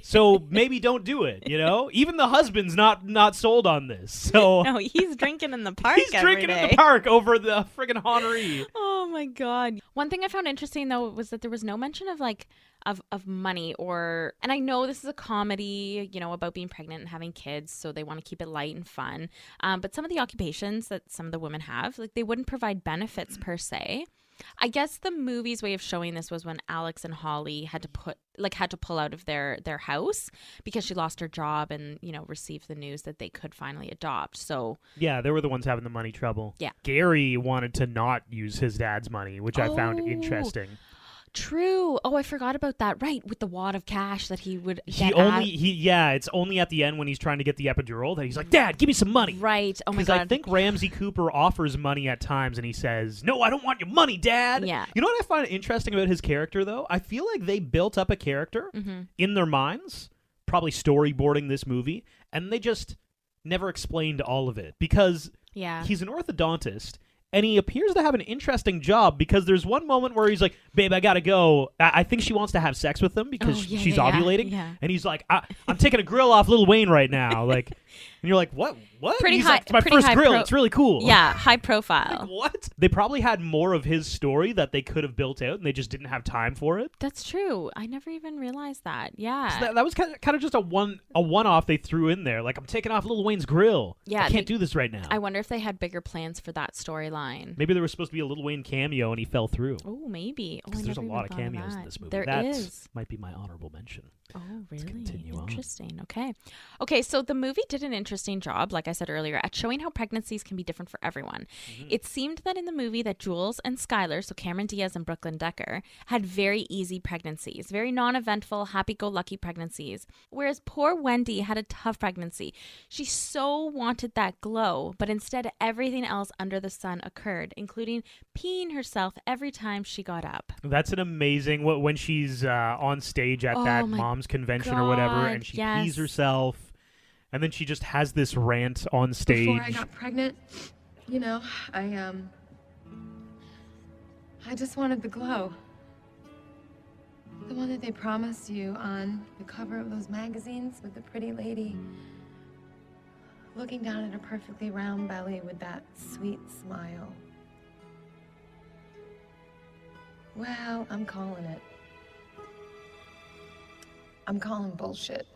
So maybe don't do it, Even the husband's not sold on this. So no, he's drinking in the park. He's drinking in the park over the friggin' Henri. Oh my God. One thing I found interesting though was that there was no mention of of money and I know this is a comedy, about being pregnant and having kids, so they want to keep it light and fun. But some of the occupations that some of the women have, like, they wouldn't provide benefits per se. I guess the movie's way of showing this was when Alex and Holly had to pull out of their house because she lost her job and, received the news that they could finally adopt. So yeah, they were the ones having the money trouble. Yeah. Gary wanted to not use his dad's money, which I found interesting. True. Oh, I forgot about that. Right, with the wad of cash that he would get. It's only at the end when he's trying to get the epidural that he's like, "Dad, give me some money." Right. Oh my God. Because I think Ramsey Cooper offers money at times, and he says, "No, I don't want your money, Dad." Yeah. You know what I find interesting about his character, though? I feel like they built up a character in their minds, probably storyboarding this movie, and they just never explained all of it because he's an orthodontist. And he appears to have an interesting job because there's one moment where he's like, "Babe, I gotta go." I think she wants to have sex with him because she's ovulating. Yeah. And he's like, "I'm taking a grill off Lil Wayne right now." Like, and you're like, "What? Pretty he's high. Like, it's my first grill. It's really cool." Yeah, high profile. Like, what? They probably had more of his story that they could have built out, and they just didn't have time for it. That's true. I never even realized that. Yeah. So that was kind of just a one-off they threw in there. Like, I'm taking off Lil Wayne's grill. Yeah, I can't do this right now. I wonder if they had bigger plans for that storyline. Maybe there was supposed to be a Lil Wayne cameo, and he fell through. Oh, maybe. Because there's a lot of cameos in this movie. There is. Might be my honorable mention. Oh, really? Let's continue Interesting. Okay, so the movie did an interesting job, like I said earlier, at showing how pregnancies can be different for everyone. It seemed that in the movie that Jules and Skylar, so Cameron Diaz and Brooklyn Decker, had very easy pregnancies, very non-eventful, happy-go-lucky pregnancies, whereas poor Wendy had a tough pregnancy. She so wanted that glow, but instead everything else under the sun occurred, including peeing herself every time she got up. That's an amazing, when she's on stage at that mom's convention or whatever, and she pees herself, and then she just has this rant on stage. Before I got pregnant, I just wanted the glow. The one that they promised you on the cover of those magazines with the pretty lady looking down at her perfectly round belly with that sweet smile. Well, I'm calling it. I'm calling bullshit.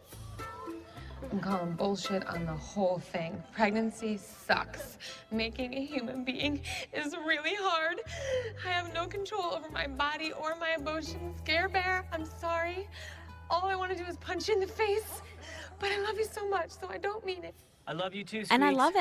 I'm calling bullshit on the whole thing. Pregnancy sucks. Making a human being is really hard. I have no control over my body or my emotions. Scare Bear, I'm sorry. All I want to do is punch you in the face. But I love you so much, so I don't mean it. I love you too, sweet. And I love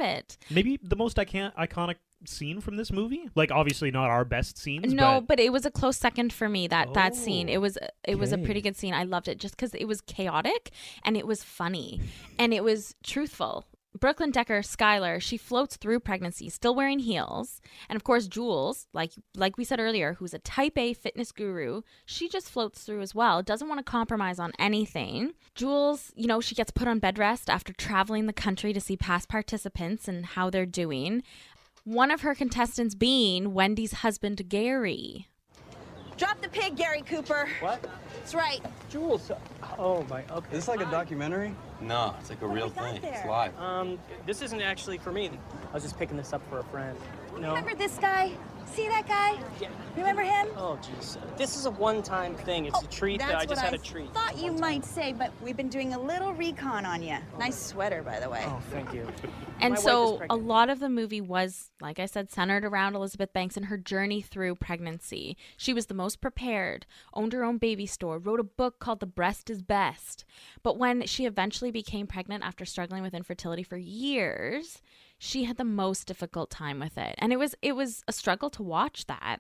it. Maybe the most iconic scene from this movie. Like, obviously not our best scenes. No, but it was a close second for me. That scene. It was a pretty good scene. I loved it just because it was chaotic and it was funny and it was truthful. Brooklyn Decker, Skylar, she floats through pregnancy, still wearing heels. And of course, Jules, like we said earlier, who's a type A fitness guru, she just floats through as well, doesn't want to compromise on anything. Jules, she gets put on bed rest after traveling the country to see past participants and how they're doing. One of her contestants being Wendy's husband, Gary. Drop the pig, Gary Cooper. What? That's right. Jules. Oh my. Okay. Is this like a documentary? No, it's like a real thing. It's live. This isn't actually for me. I was just picking this up for a friend. Remember this guy? See that guy? Yeah. Remember him? Oh, jeez. This is a one-time thing. It's a treat that I just had a treat. Thought you might say, but we've been doing a little recon on you. Nice sweater, by the way. Oh, thank you. And My wife is so a pregnant. lot of the movie was, like I said, centered around Elizabeth Banks and her journey through pregnancy. She was the most prepared, owned her own baby store, wrote a book called The Breast is Best. But when she eventually became pregnant after struggling with infertility for years, she had the most difficult time with it. And it was a struggle to watch that.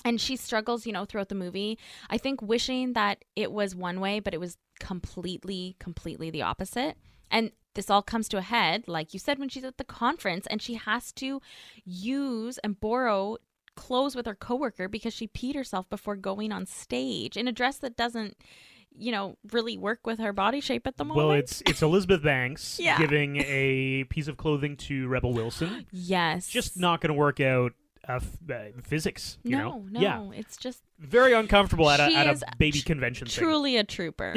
And she struggles, throughout the movie, I think, wishing that it was one way, but it was completely the opposite. And this all comes to a head, like you said, when she's at the conference and she has to use and borrow clothes with her coworker because she peed herself before going on stage in a dress that doesn't, really work with her body shape at the moment. Well, it's Elizabeth Banks Yeah. giving a piece of clothing to Rebel Wilson. Yes. Just not going to work out physics, you No, know? Yeah. it's just Very uncomfortable at She a is baby convention thing. truly a trooper.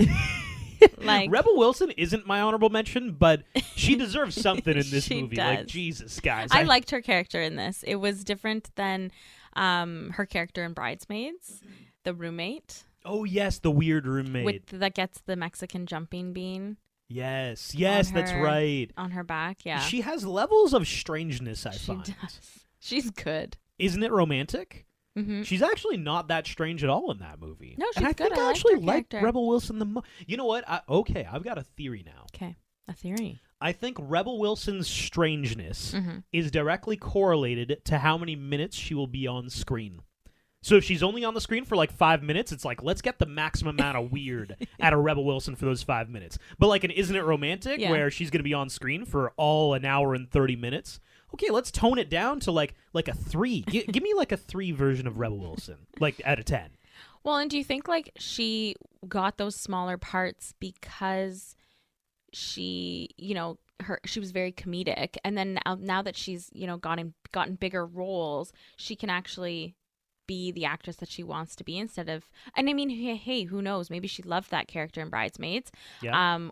Like Rebel Wilson isn't my honorable mention, but she deserves something in this She movie. does. Like, Jesus, guys. I liked her character in this. It was different than her character in Bridesmaids, the roommate. Oh, yes, the weird roommate. That gets the Mexican jumping bean. Yes, on that's her- right. On her back, yeah. She has levels of strangeness, I She find. does. She's good. Isn't it romantic? Mm-hmm. She's actually not that strange at all in that movie. No, and she's I good. think I I liked actually her like character. Rebel Wilson the most. You know what? I've got a theory now. Okay, a theory. I think Rebel Wilson's strangeness Mm-hmm. is directly correlated to how many minutes she will be on screen. So if she's only on the screen for like 5 minutes, it's like, let's get the maximum amount of weird out of Rebel Wilson for those 5 minutes. But like an Isn't It Romantic, Yeah. where she's going to be on screen for all an hour and 30 minutes. Okay, let's tone it down to like a 3. Give me like a 3 version of Rebel Wilson, like out of 10. Well, and do you think like she got those smaller parts because she, she was very comedic, and then now that she's, gotten bigger roles, she can actually be the actress that she wants to be instead of, and I mean, hey, who knows? Maybe she loved that character in Bridesmaids,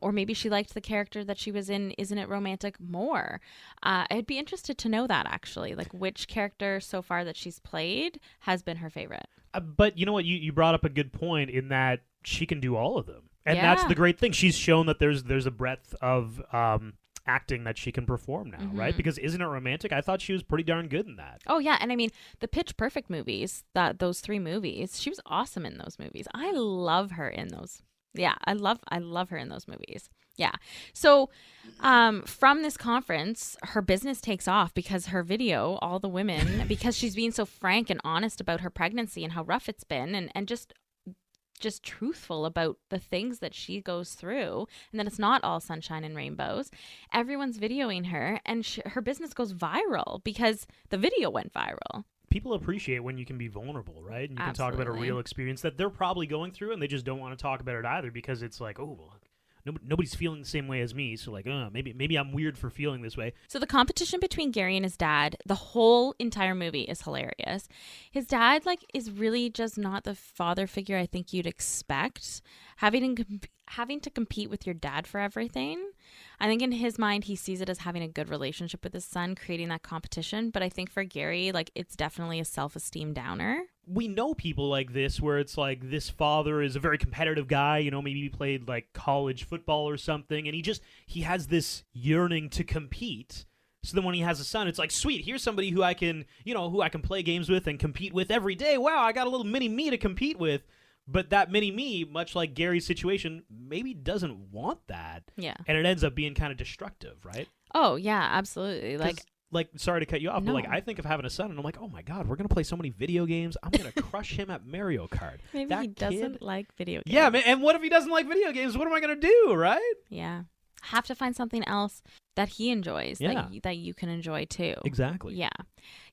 or maybe she liked the character that she was in Isn't It Romantic more. I'd be interested to know that, actually, like which character so far that she's played has been her favorite. But you know what? You brought up a good point in that she can do all of them. And that's Yeah. the great thing. She's shown that there's a breadth of acting that she can perform now, right? Because Isn't It Romantic? I thought she was pretty darn good in that. Oh yeah, and I mean the Pitch Perfect movies, those 3 movies, she was awesome in those movies. I love her in those. Yeah, I love her in those movies. Yeah. So from this conference, her business takes off because her video, all the women, because she's being so frank and honest about her pregnancy and how rough it's been, and just truthful about the things that she goes through, and that it's not all sunshine and rainbows. Everyone's videoing her, and her business goes viral because the video went viral. People appreciate when you can be vulnerable, right? And you can talk about a Absolutely. real experience that they're probably going through, and they just don't want to talk about it either because it's like, oh, well, nobody's feeling the same way as me, so like, maybe I'm weird for feeling this way. So the competition between Gary and his dad, the whole entire movie is hilarious. His dad is really just not the father figure I think you'd expect. Having to compete with your dad for everything. I think in his mind he sees it as having a good relationship with his son, creating that competition. But I think for Gary, it's definitely a self-esteem downer. We know people like this where it's like this father is a very competitive guy, maybe he played like college football or something, and he has this yearning to compete. So then when he has a son, it's like, sweet, here's somebody who I can play games with and compete with every day. Wow, I got a little mini me to compete with. But that mini me, much like Gary's situation, maybe doesn't want that. Yeah. And it ends up being kind of destructive, right? Oh, yeah, absolutely. Sorry to cut you off, No. but I think of having a son, and I'm like, oh my God, we're going to play so many video games. I'm going to crush him at Mario Kart. Maybe that he doesn't kid- like video games. Yeah, and what if he doesn't like video games? What am I going to do, right? Yeah. Have to find something else that he enjoys Yeah. that you can enjoy too. Exactly. Yeah.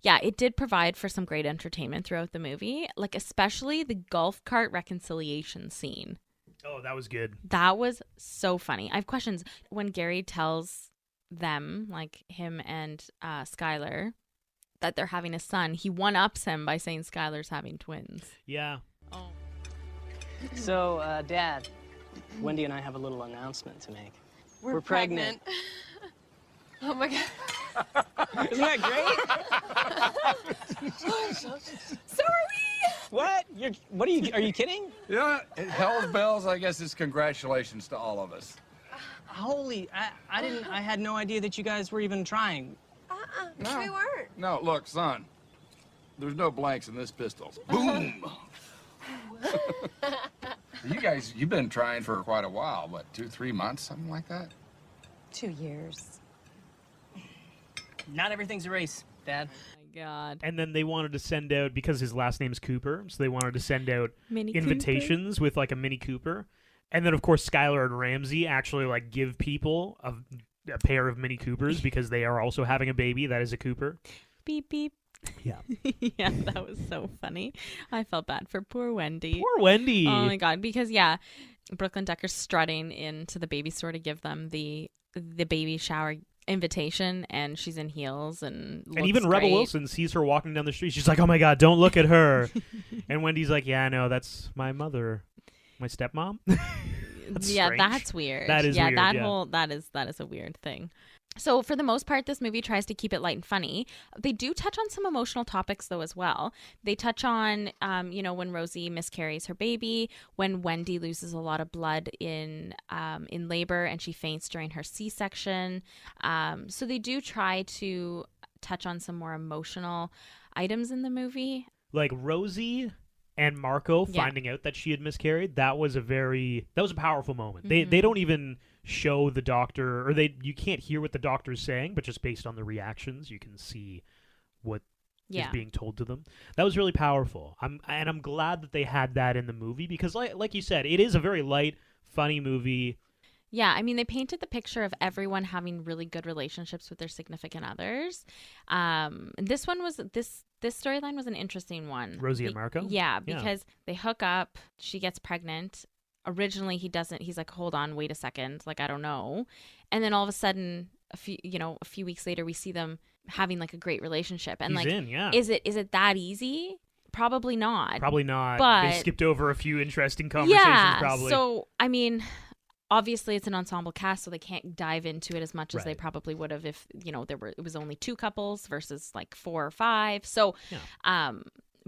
Yeah, it did provide for some great entertainment throughout the movie, especially the golf cart reconciliation scene. Oh, that was good. That was so funny. I have questions. When Gary tells them, him and Skylar, that they're having a son, he one-ups him by saying Skylar's having twins. Yeah. Oh. So, Dad, Wendy and I have a little announcement to make. We're pregnant. Oh my God. Isn't that great? So are we. What? Are you kidding? Yeah, hell's bells. I guess it's congratulations to all of us. Holy, I had no idea that you guys were even trying. No. We weren't. No, look, son. There's no blanks in this pistol. Boom! You guys, you've been trying for quite a while. What, 2-3 months, something like that? 2 years. Not everything's a race, Dad. Oh my God. And then they wanted to send out, because his last name's Cooper, so they wanted to send out Mini invitations with like a Mini Cooper. And then, of course, Skylar and Ramsey actually like give people a pair of Mini Coopers because they are also having a baby that is a Cooper. Beep, beep. Yeah. Yeah, that was so funny. I felt bad for poor Wendy. Poor Wendy. Oh my God. Because, yeah, Brooklyn Decker's strutting into the baby store to give them the baby shower invitation, and she's in heels and even looks Rebel great. Wilson sees her walking down the street. She's like, "Oh my God, don't look at her." And Wendy's like, "Yeah, no, that's my mother, my stepmom." That's yeah, strange. that's weird. That is yeah, weird. that yeah. whole that is a weird thing. So for the most part, this movie tries to keep it light and funny. They do touch on some emotional topics, though, as well. They touch on, when Rosie miscarries her baby, when Wendy loses a lot of blood in labor and she faints during her C-section. So they do try to touch on some more emotional items in the movie. Like Rosie and Marco finding out that she had miscarried, that was a powerful moment. Mm-hmm. They don't even show the doctor, or you can't hear what the doctor's saying, but just based on the reactions, you can see what is being told to them. That was really powerful. I'm glad that they had that in the movie because, like you said, it is a very light, funny movie. Yeah, I mean, they painted the picture of everyone having really good relationships with their significant others. This storyline was an interesting one. Rosie and Marco? Yeah, because they hook up, she gets pregnant. Originally, he doesn't. He's like, hold on, wait a second. Like, I don't know. And then all of a sudden, a few weeks later, we see them having like a great relationship. And is it that easy? Probably not. Probably not. But they skipped over a few interesting conversations, probably. So, I mean, obviously it's an ensemble cast, so they can't dive into it as much as they probably would have if, it was only 2 couples versus like 4 or 5. So,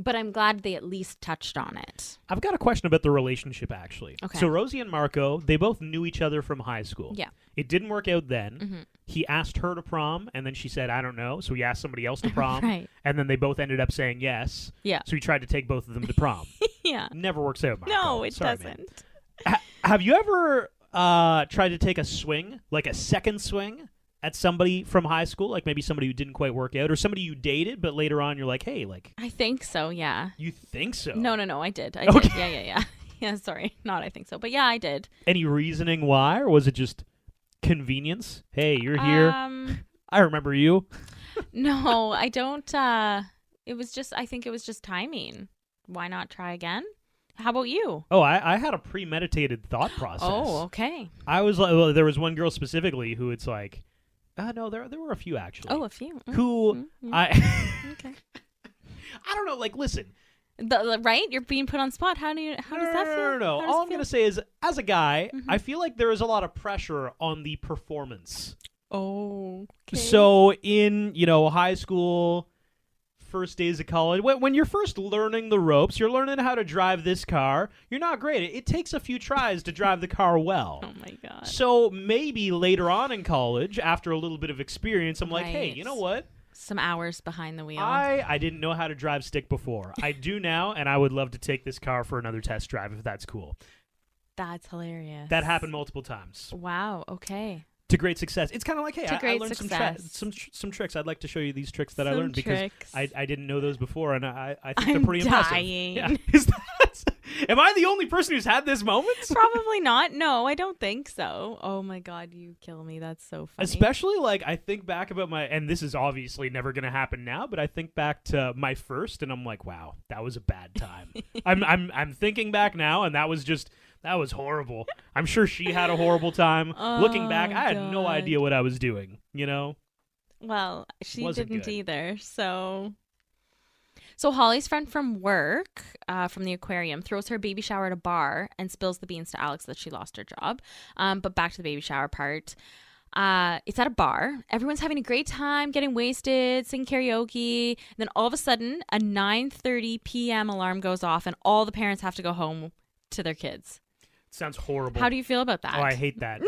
but I'm glad they at least touched on it. I've got a question about the relationship, actually. Okay. So Rosie and Marco, they both knew each other from high school. Yeah. It didn't work out then. Mm-hmm. He asked her to prom, and then she said, I don't know. So he asked somebody else to prom. Right. And then they both ended up saying yes. Yeah. So he tried to take both of them to prom. Yeah. Never works out, Marco. No, it Sorry, doesn't. Have you ever tried to take a swing, like a second swing, at somebody from high school, like maybe somebody who didn't quite work out, or somebody you dated, but later on you're like, hey, like... I think so, yeah. You think so? No, I did. I Okay. did. Yeah. Yeah, sorry. Not I think so. But yeah, I did. Any reasoning why, or was it just convenience? Hey, you're here. I remember you. No, I don't. I think it was just timing. Why not try again? How about you? Oh, I had a premeditated thought process. Oh, okay. I was like, well, there was one girl specifically who it's like, no, there were a few actually. Oh, a few. Who Okay. I don't know. Like, listen. Right? You're being put on spot. How does that feel? No. All I'm gonna say is, as a guy, I feel like there is a lot of pressure on the performance. Oh. Okay. So in high school, first days of college, when you're first learning the ropes, you're learning how to drive this car. You're not great. It takes a few tries to drive the car well. Oh my God. So maybe later on in college, after a little bit of experience, I'm like, hey, you know what? Some hours behind the wheel. I didn't know how to drive stick before. I do now, and I would love to take this car for another test drive if that's cool. That's hilarious. That happened multiple times. Wow. Okay. To great success. It's kind of like, hey, I learned success. some tricks. I'd like to show you these tricks that I learned tricks. because I didn't know those before, and I think I'm they're pretty dying. impressive. Yeah. Am I the only person who's had this moment? Probably not. No, I don't think so. Oh my God, you kill me. That's so funny. Especially like I think back about and this is obviously never going to happen now, but I think back to my first, and I'm like, wow, that was a bad time. I'm thinking back now, and that was horrible. I'm sure she had a horrible time. Looking back, I had no idea what I was doing, Well, she Wasn't didn't good. either. So Holly's friend from work, from the aquarium, throws her baby shower at a bar and spills the beans to Alex that she lost her job. But back to the baby shower part. It's at a bar. Everyone's having a great time, getting wasted, singing karaoke. And then all of a sudden, a 9:30 p.m. alarm goes off, and all the parents have to go home to their kids. Sounds horrible. How do you feel about that? Oh, I hate that.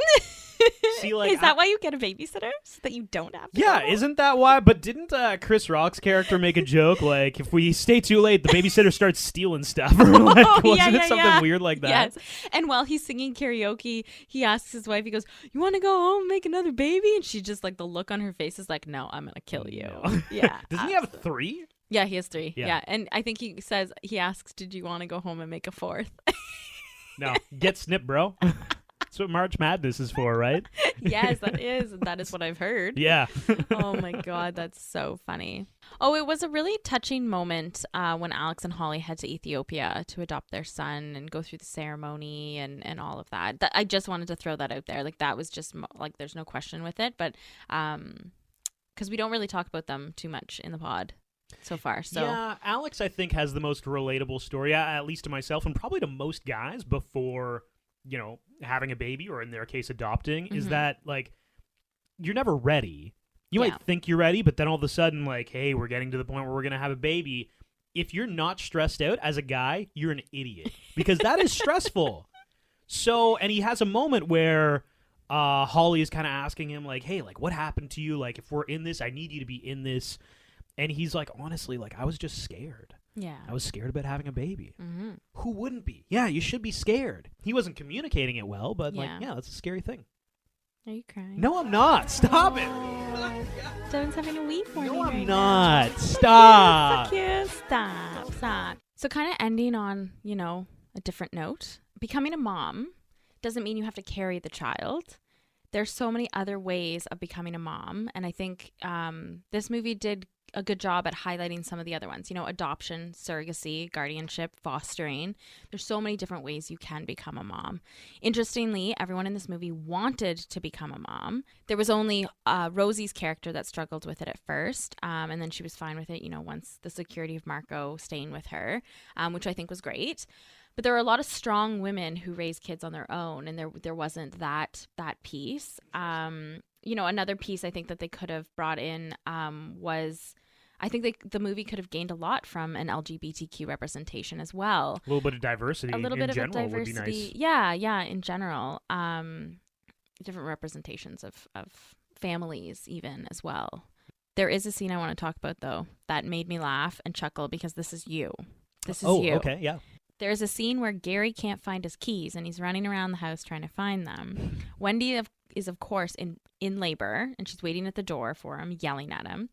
See, like, is that why you get a babysitter? So that you don't have to Yeah, go? isn't that why? But didn't Chris Rock's character make a joke like, if we stay too late, the babysitter starts stealing stuff? Or like, wasn't it something weird like that? Yes. And while he's singing karaoke, he asks his wife, he goes, "You want to go home and make another baby?" And she just, like, the look on her face is like, "No, I'm going to kill you." No. Yeah. Doesn't he have 3? Yeah, he has 3. Yeah. Yeah. And I think he asks, "Did you want to go home and make a 4th?" No, get snipped, bro. That's what March Madness is for, right? Yes, that is. That is what I've heard. Yeah. Oh my God, that's so funny. Oh, it was a really touching moment when Alex and Holly head to Ethiopia to adopt their son and go through the ceremony and all of that. I just wanted to throw that out there. Like, that was just like, there's no question with it, but because we don't really talk about them too much in the pod so far. So yeah, Alex, I think, has the most relatable story, at least to myself and probably to most guys before, having a baby, or in their case adopting, is that, like, you're never ready. You might think you're ready, but then all of a sudden, like, hey, we're getting to the point where we're going to have a baby. If you're not stressed out as a guy, you're an idiot, because that is stressful. So, and he has a moment where Holly is kind of asking him, like, hey, like, what happened to you? Like, if we're in this, I need you to be in this. And he's like, honestly, like, I was just scared. Yeah. I was scared about having a baby. Mm-hmm. Who wouldn't be? Yeah, you should be scared. He wasn't communicating it well, but that's a scary thing. Are you crying? No, I'm not. Stop it. Devin's having a wee for me. No, I'm right not. now. Stop. So cute. Stop. So kind of ending on, a different note. Becoming a mom doesn't mean you have to carry the child. There's so many other ways of becoming a mom. And I think this movie did a good job at highlighting some of the other ones, adoption, surrogacy, guardianship, fostering. There's so many different ways you can become a mom. Interestingly, everyone in this movie wanted to become a mom. There was only Rosie's character that struggled with it at first. And then she was fine with it, once the security of Marco staying with her, which I think was great. But there were a lot of strong women who raised kids on their own, and there wasn't that piece. Another piece I think that they could have brought in was, I think the movie could have gained a lot from an LGBTQ representation as well. A little bit of diversity. A little bit of a diversity. Would be nice. Yeah, in general. Different representations of families even as well. There is a scene I want to talk about, though, that made me laugh and chuckle because this is you. This is you. Oh, okay, yeah. There's a scene where Gary can't find his keys and he's running around the house trying to find them. Wendy is, of course, in labor, and she's waiting at the door for him, yelling at him.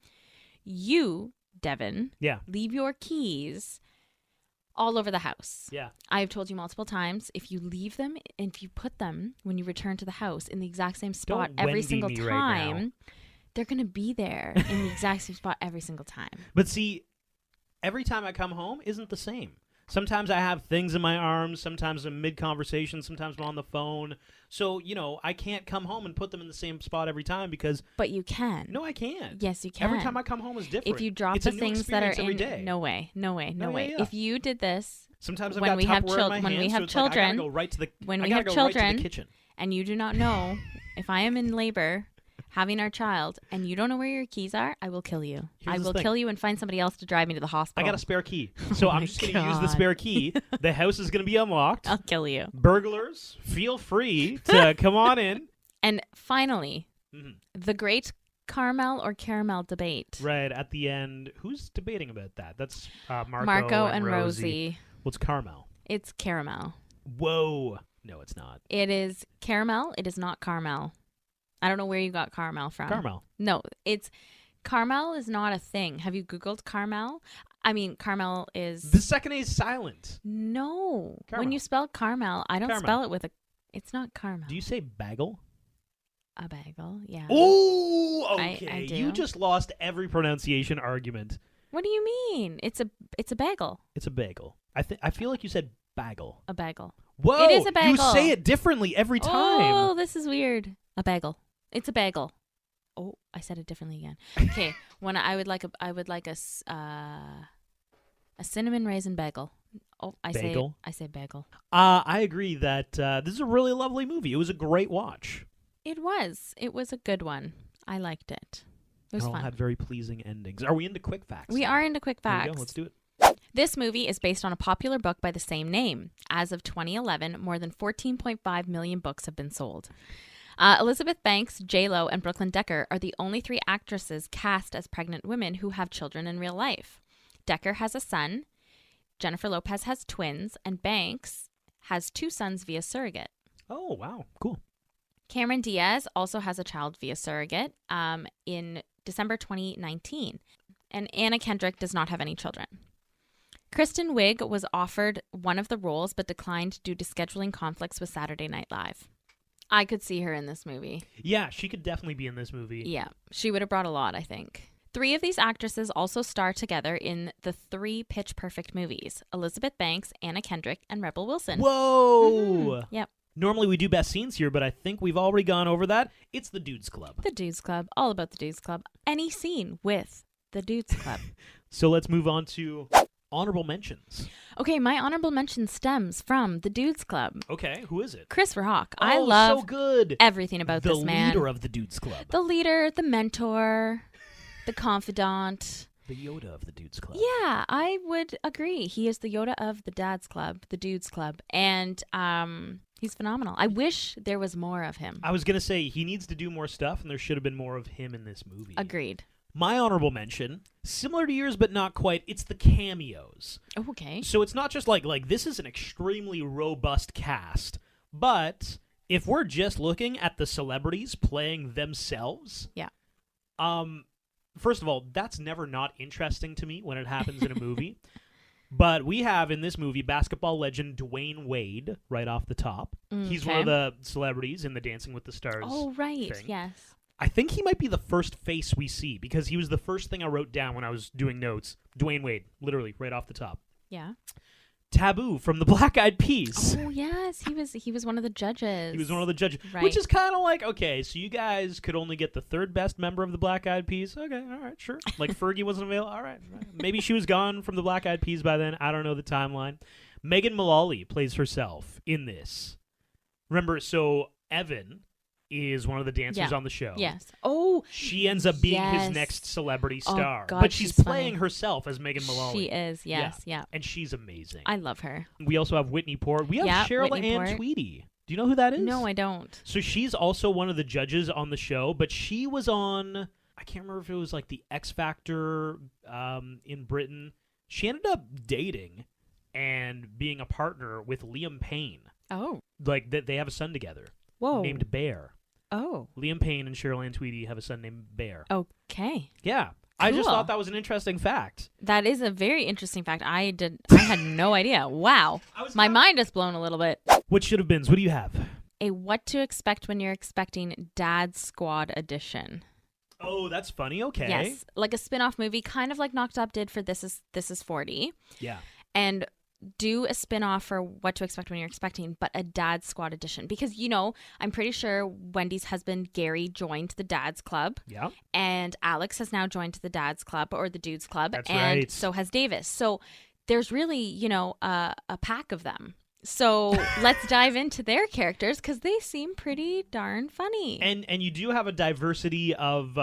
You, Devin, leave your keys all over the house. Yeah. I have told you multiple times, if you leave them and if you put them when you return to the house in the exact same spot every single time, they're going to be there in the exact same spot every single time. But see, every time I come home isn't the same. Sometimes I have things in my arms. Sometimes I'm mid-conversation. Sometimes I'm on the phone. So, I can't come home and put them in the same spot every time because... But you can. No, I can't. Yes, you can. Every time I come home is different. If you drop the things that are in... No way. Yeah. If you did this... Sometimes I've got Tupperware in my hand, when we have so children, I gotta go right to the, when we have children, right to the kitchen. And you do not know, if I am in labor... having our child, and you don't know where your keys are, I will kill you. I will kill you and find somebody else to drive me to the hospital. I got a spare key. So I'm just going to use the spare key. The house is going to be unlocked. I'll kill you. Burglars, feel free to come on in. And finally, the great Carmel or caramel debate. Right, at the end. Who's debating about that? That's Marco and Rosie. What's Carmel? It's caramel. Whoa. No, it's not. It is caramel. It is not Carmel. I don't know where you got Carmel from. Carmel. No, Carmel is not a thing. Have you Googled Carmel? I mean, Carmel is... The second A is silent. No. Carmel. When you spell Carmel, I don't spell it with a... It's not Carmel. Do you say bagel? A bagel, yeah. Oh, okay. I do. You just lost every pronunciation argument. What do you mean? It's a bagel. It's a bagel. I feel like you said bagel. A bagel. Whoa. It is a bagel. You say it differently every time. Oh, this is weird. A bagel. It's a bagel. Oh, I said it differently again. Okay, I would like a cinnamon raisin bagel. Oh, I say bagel. I agree that this is a really lovely movie. It was a great watch. It was. It was a good one. I liked it. It was They all fun. had very pleasing endings. Are we into quick facts? We now? are into quick There you facts. go. Let's do it. This movie is based on a popular book by the same name. As of 2011, more than 14.5 million books have been sold. Elizabeth Banks, J-Lo, and Brooklyn Decker are the only 3 actresses cast as pregnant women who have children in real life. Decker has a son, Jennifer Lopez has twins, and Banks has 2 sons via surrogate. Oh, wow. Cool. Cameron Diaz also has a child via surrogate in December 2019. And Anna Kendrick does not have any children. Kristen Wiig was offered one of the roles but declined due to scheduling conflicts with Saturday Night Live. I could see her in this movie. Yeah, she could definitely be in this movie. Yeah, she would have brought a lot, I think. 3 of these actresses also star together in the 3 Pitch Perfect movies: Elizabeth Banks, Anna Kendrick, and Rebel Wilson. Whoa! Yep. Normally we do best scenes here, but I think we've already gone over that. It's the Dudes Club. The Dudes Club. All about the Dudes Club. Any scene with the Dudes Club. So let's move on to honorable mentions. Okay, my honorable mention stems from the Dudes Club. Okay, who is it? Chris Rock. Oh, I love so good. everything about this man. The leader of the Dudes Club. The leader, the mentor, the confidant. The Yoda of the Dudes Club. Yeah, I would agree. He is the Yoda of the Dad's Club, the Dudes Club. And he's phenomenal. I wish there was more of him. I was going to say, he needs to do more stuff, and there should have been more of him in this movie. Agreed. My honorable mention, similar to yours but not quite, it's the cameos. Oh, okay. So it's not just like this is an extremely robust cast, but if we're just looking at the celebrities playing themselves, yeah. First of all, that's never not interesting to me when it happens in a movie. But we have in this movie basketball legend Dwayne Wade right off the top. He's one of the celebrities in the Dancing with the Stars. Oh, right. thing. Yes. I think he might be the first face we see because he was the first thing I wrote down when I was doing notes. Dwayne Wade, literally right off the top. Yeah. Taboo from the Black Eyed Peas. Oh, yes. He was one of the judges. He was one of the judges, Right. which is kind of like, okay, so you guys could only get the 3rd best member of the Black Eyed Peas. Okay, all right, sure. Like Fergie wasn't available. All right. Maybe she was gone from the Black Eyed Peas by then. I don't know the timeline. Megan Mullally plays herself in this. Remember, so Evan is one of the dancers on the show. Yes. Oh, she ends up being his yes. next celebrity Oh, star. God, but she's she's playing funny. herself as Megan Mullally. She is, yes, yeah. And she's amazing. I love her. We also have Whitney Port. We have Cheryl Whitney Ann Port. Tweedy. Do you know who that is? No, I don't. So she's also one of the judges on the show, but she was on, I can't remember if it was like the X Factor in Britain. She ended up dating and being a partner with Liam Payne. Oh. Like they have a son together. Whoa. Named Bear. Oh. Liam Payne and Cheryl Ann Tweedy have a son named Bear. Okay. Yeah. I just Cool. thought that was an interesting fact. That is a very interesting fact. I had no idea. Wow. My mind is blown a little bit. What should have been? What do you have? A What to Expect When You're Expecting Dad Squad edition. Oh, that's funny. Okay. Yes. Like a spin-off movie, kind of like Knocked Up did for This Is 40. Yeah. And do a spin-off for What to Expect When You're Expecting, but a Dad Squad edition. Because, I'm pretty sure Wendy's husband, Gary, joined the Dad's Club. Yeah. And Alex has now joined the Dad's Club or the Dudes Club. That's and right. so has Davis. So there's really, a pack of them. So let's dive into their characters because they seem pretty darn funny. And you do have a diversity of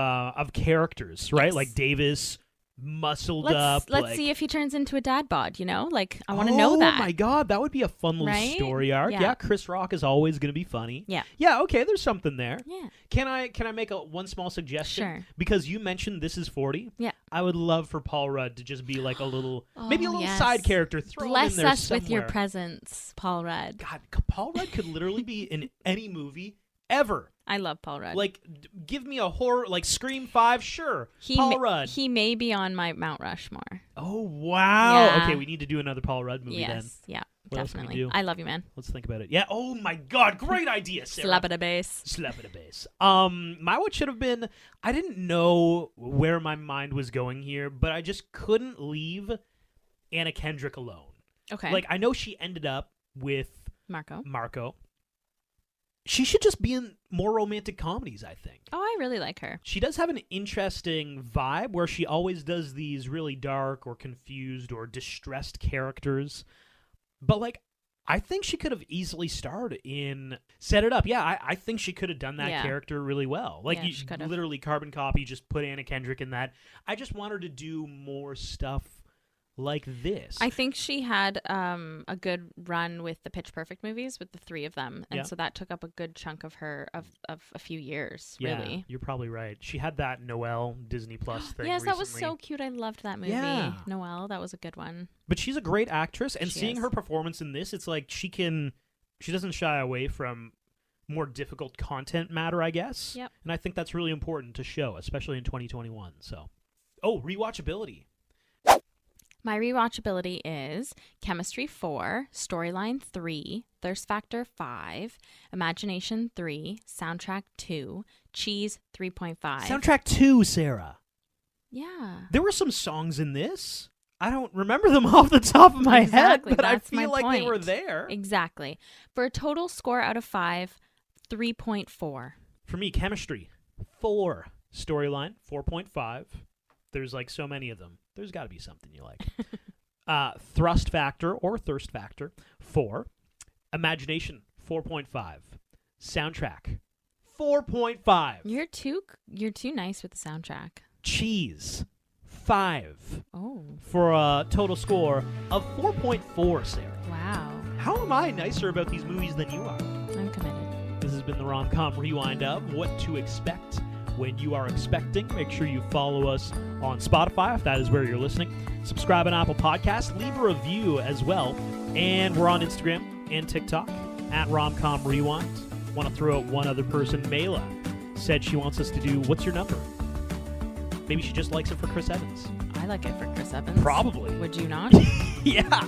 characters, right? Yes. Like Davis, muscled up. Let's see if he turns into a dad bod, Like, I want to know that. Oh, my God. That would be a fun little Right? story arc. Yeah. Yeah, Chris Rock is always going to be funny. Yeah. Yeah, okay, there's something there. Yeah. Can I make one small suggestion? Sure. Because you mentioned This Is 40. Yeah. I would love for Paul Rudd to just be like a little, Oh, maybe a little yes. side character. Throw him Bless in there us somewhere. with your presence, Paul Rudd. God, Paul Rudd could literally be in any movie ever. I love Paul Rudd. Like, give me a horror, like Scream 5, sure. Paul Rudd. He may be on my Mount Rushmore. Oh, wow. Yeah. Okay, we need to do another Paul Rudd movie then. Yes, yeah, What else can we definitely. do? I love you, man. Let's think about it. Yeah. Oh my God. Great idea, Sarah. Slap it a bass. Slap it a bass. My what should have been. I didn't know where my mind was going here, but I just couldn't leave Anna Kendrick alone. Okay. Like I know she ended up with Marco. She should just be in more romantic comedies, I think. Oh, I really like her. She does have an interesting vibe where she always does these really dark or confused or distressed characters. But, like, I think she could have easily starred in Set It Up. Yeah, I think she could have done that Yeah. character really well. Like, Yeah, she could have. literally carbon copy, just put Anna Kendrick in that. I just want her to do more stuff like this. I think she had a good run with the Pitch Perfect movies with the three of them, and Yeah. so that took up a good chunk of her of a few years. Yeah, Really. you're probably right. She had that Noelle Disney Plus thing. Yes, that was recently. so cute. I loved that movie. Yeah. Noelle, that was a good one. But she's a great actress, and She seeing is. her performance in this, it's like she doesn't shy away from more difficult content matter, I guess. Yep. And I think that's really important to show, especially in 2021. So, rewatchability. My rewatchability is Chemistry 4, Storyline 3, Thirst Factor 5, Imagination 3, Soundtrack 2, Cheese 3.5. Soundtrack 2, Sarah. Yeah. There were some songs in this. I don't remember them off the top of my Exactly, head, but I that's my feel like they were point. there. Exactly. For a total score out of 5, 3.4. For me, Chemistry 4, Storyline 4.5. There's like so many of them. There's got to be something you like. Thrust Factor or Thirst Factor 4. Imagination 4.5. Soundtrack 4.5. You're too nice with the soundtrack. Cheese 5. Oh. For a total score of 4.4, Sarah. Wow. How am I nicer about these movies than you are? I'm committed. This has been the Rom-Com Rewind of What to Expect When You Are Expecting. Make sure you follow us on Spotify if that is where you're listening. Subscribe on Apple Podcasts. Leave a review as well. And we're on Instagram and TikTok at Rom-Com Rewind. Want to throw out one other person. Mela said she wants us to do What's Your Number? Maybe she just likes it for Chris Evans. I like it for Chris Evans. Probably. Would you not? Yeah.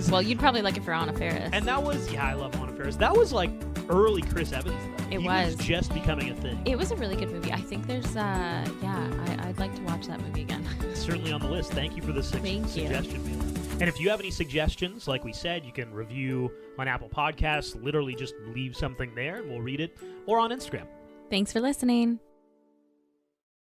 Well, you'd probably like it for Anna Faris. And that was, I love Anna Faris. That was like early Chris Evans, though. It He was just becoming a thing. It was a really good movie. I think there's, I'd like to watch that movie again. Certainly on the list. Thank you for the Thank you. suggestion, Mila. And if you have any suggestions, like we said, you can review on Apple Podcasts. Literally just leave something there and we'll read it. Or on Instagram. Thanks for listening.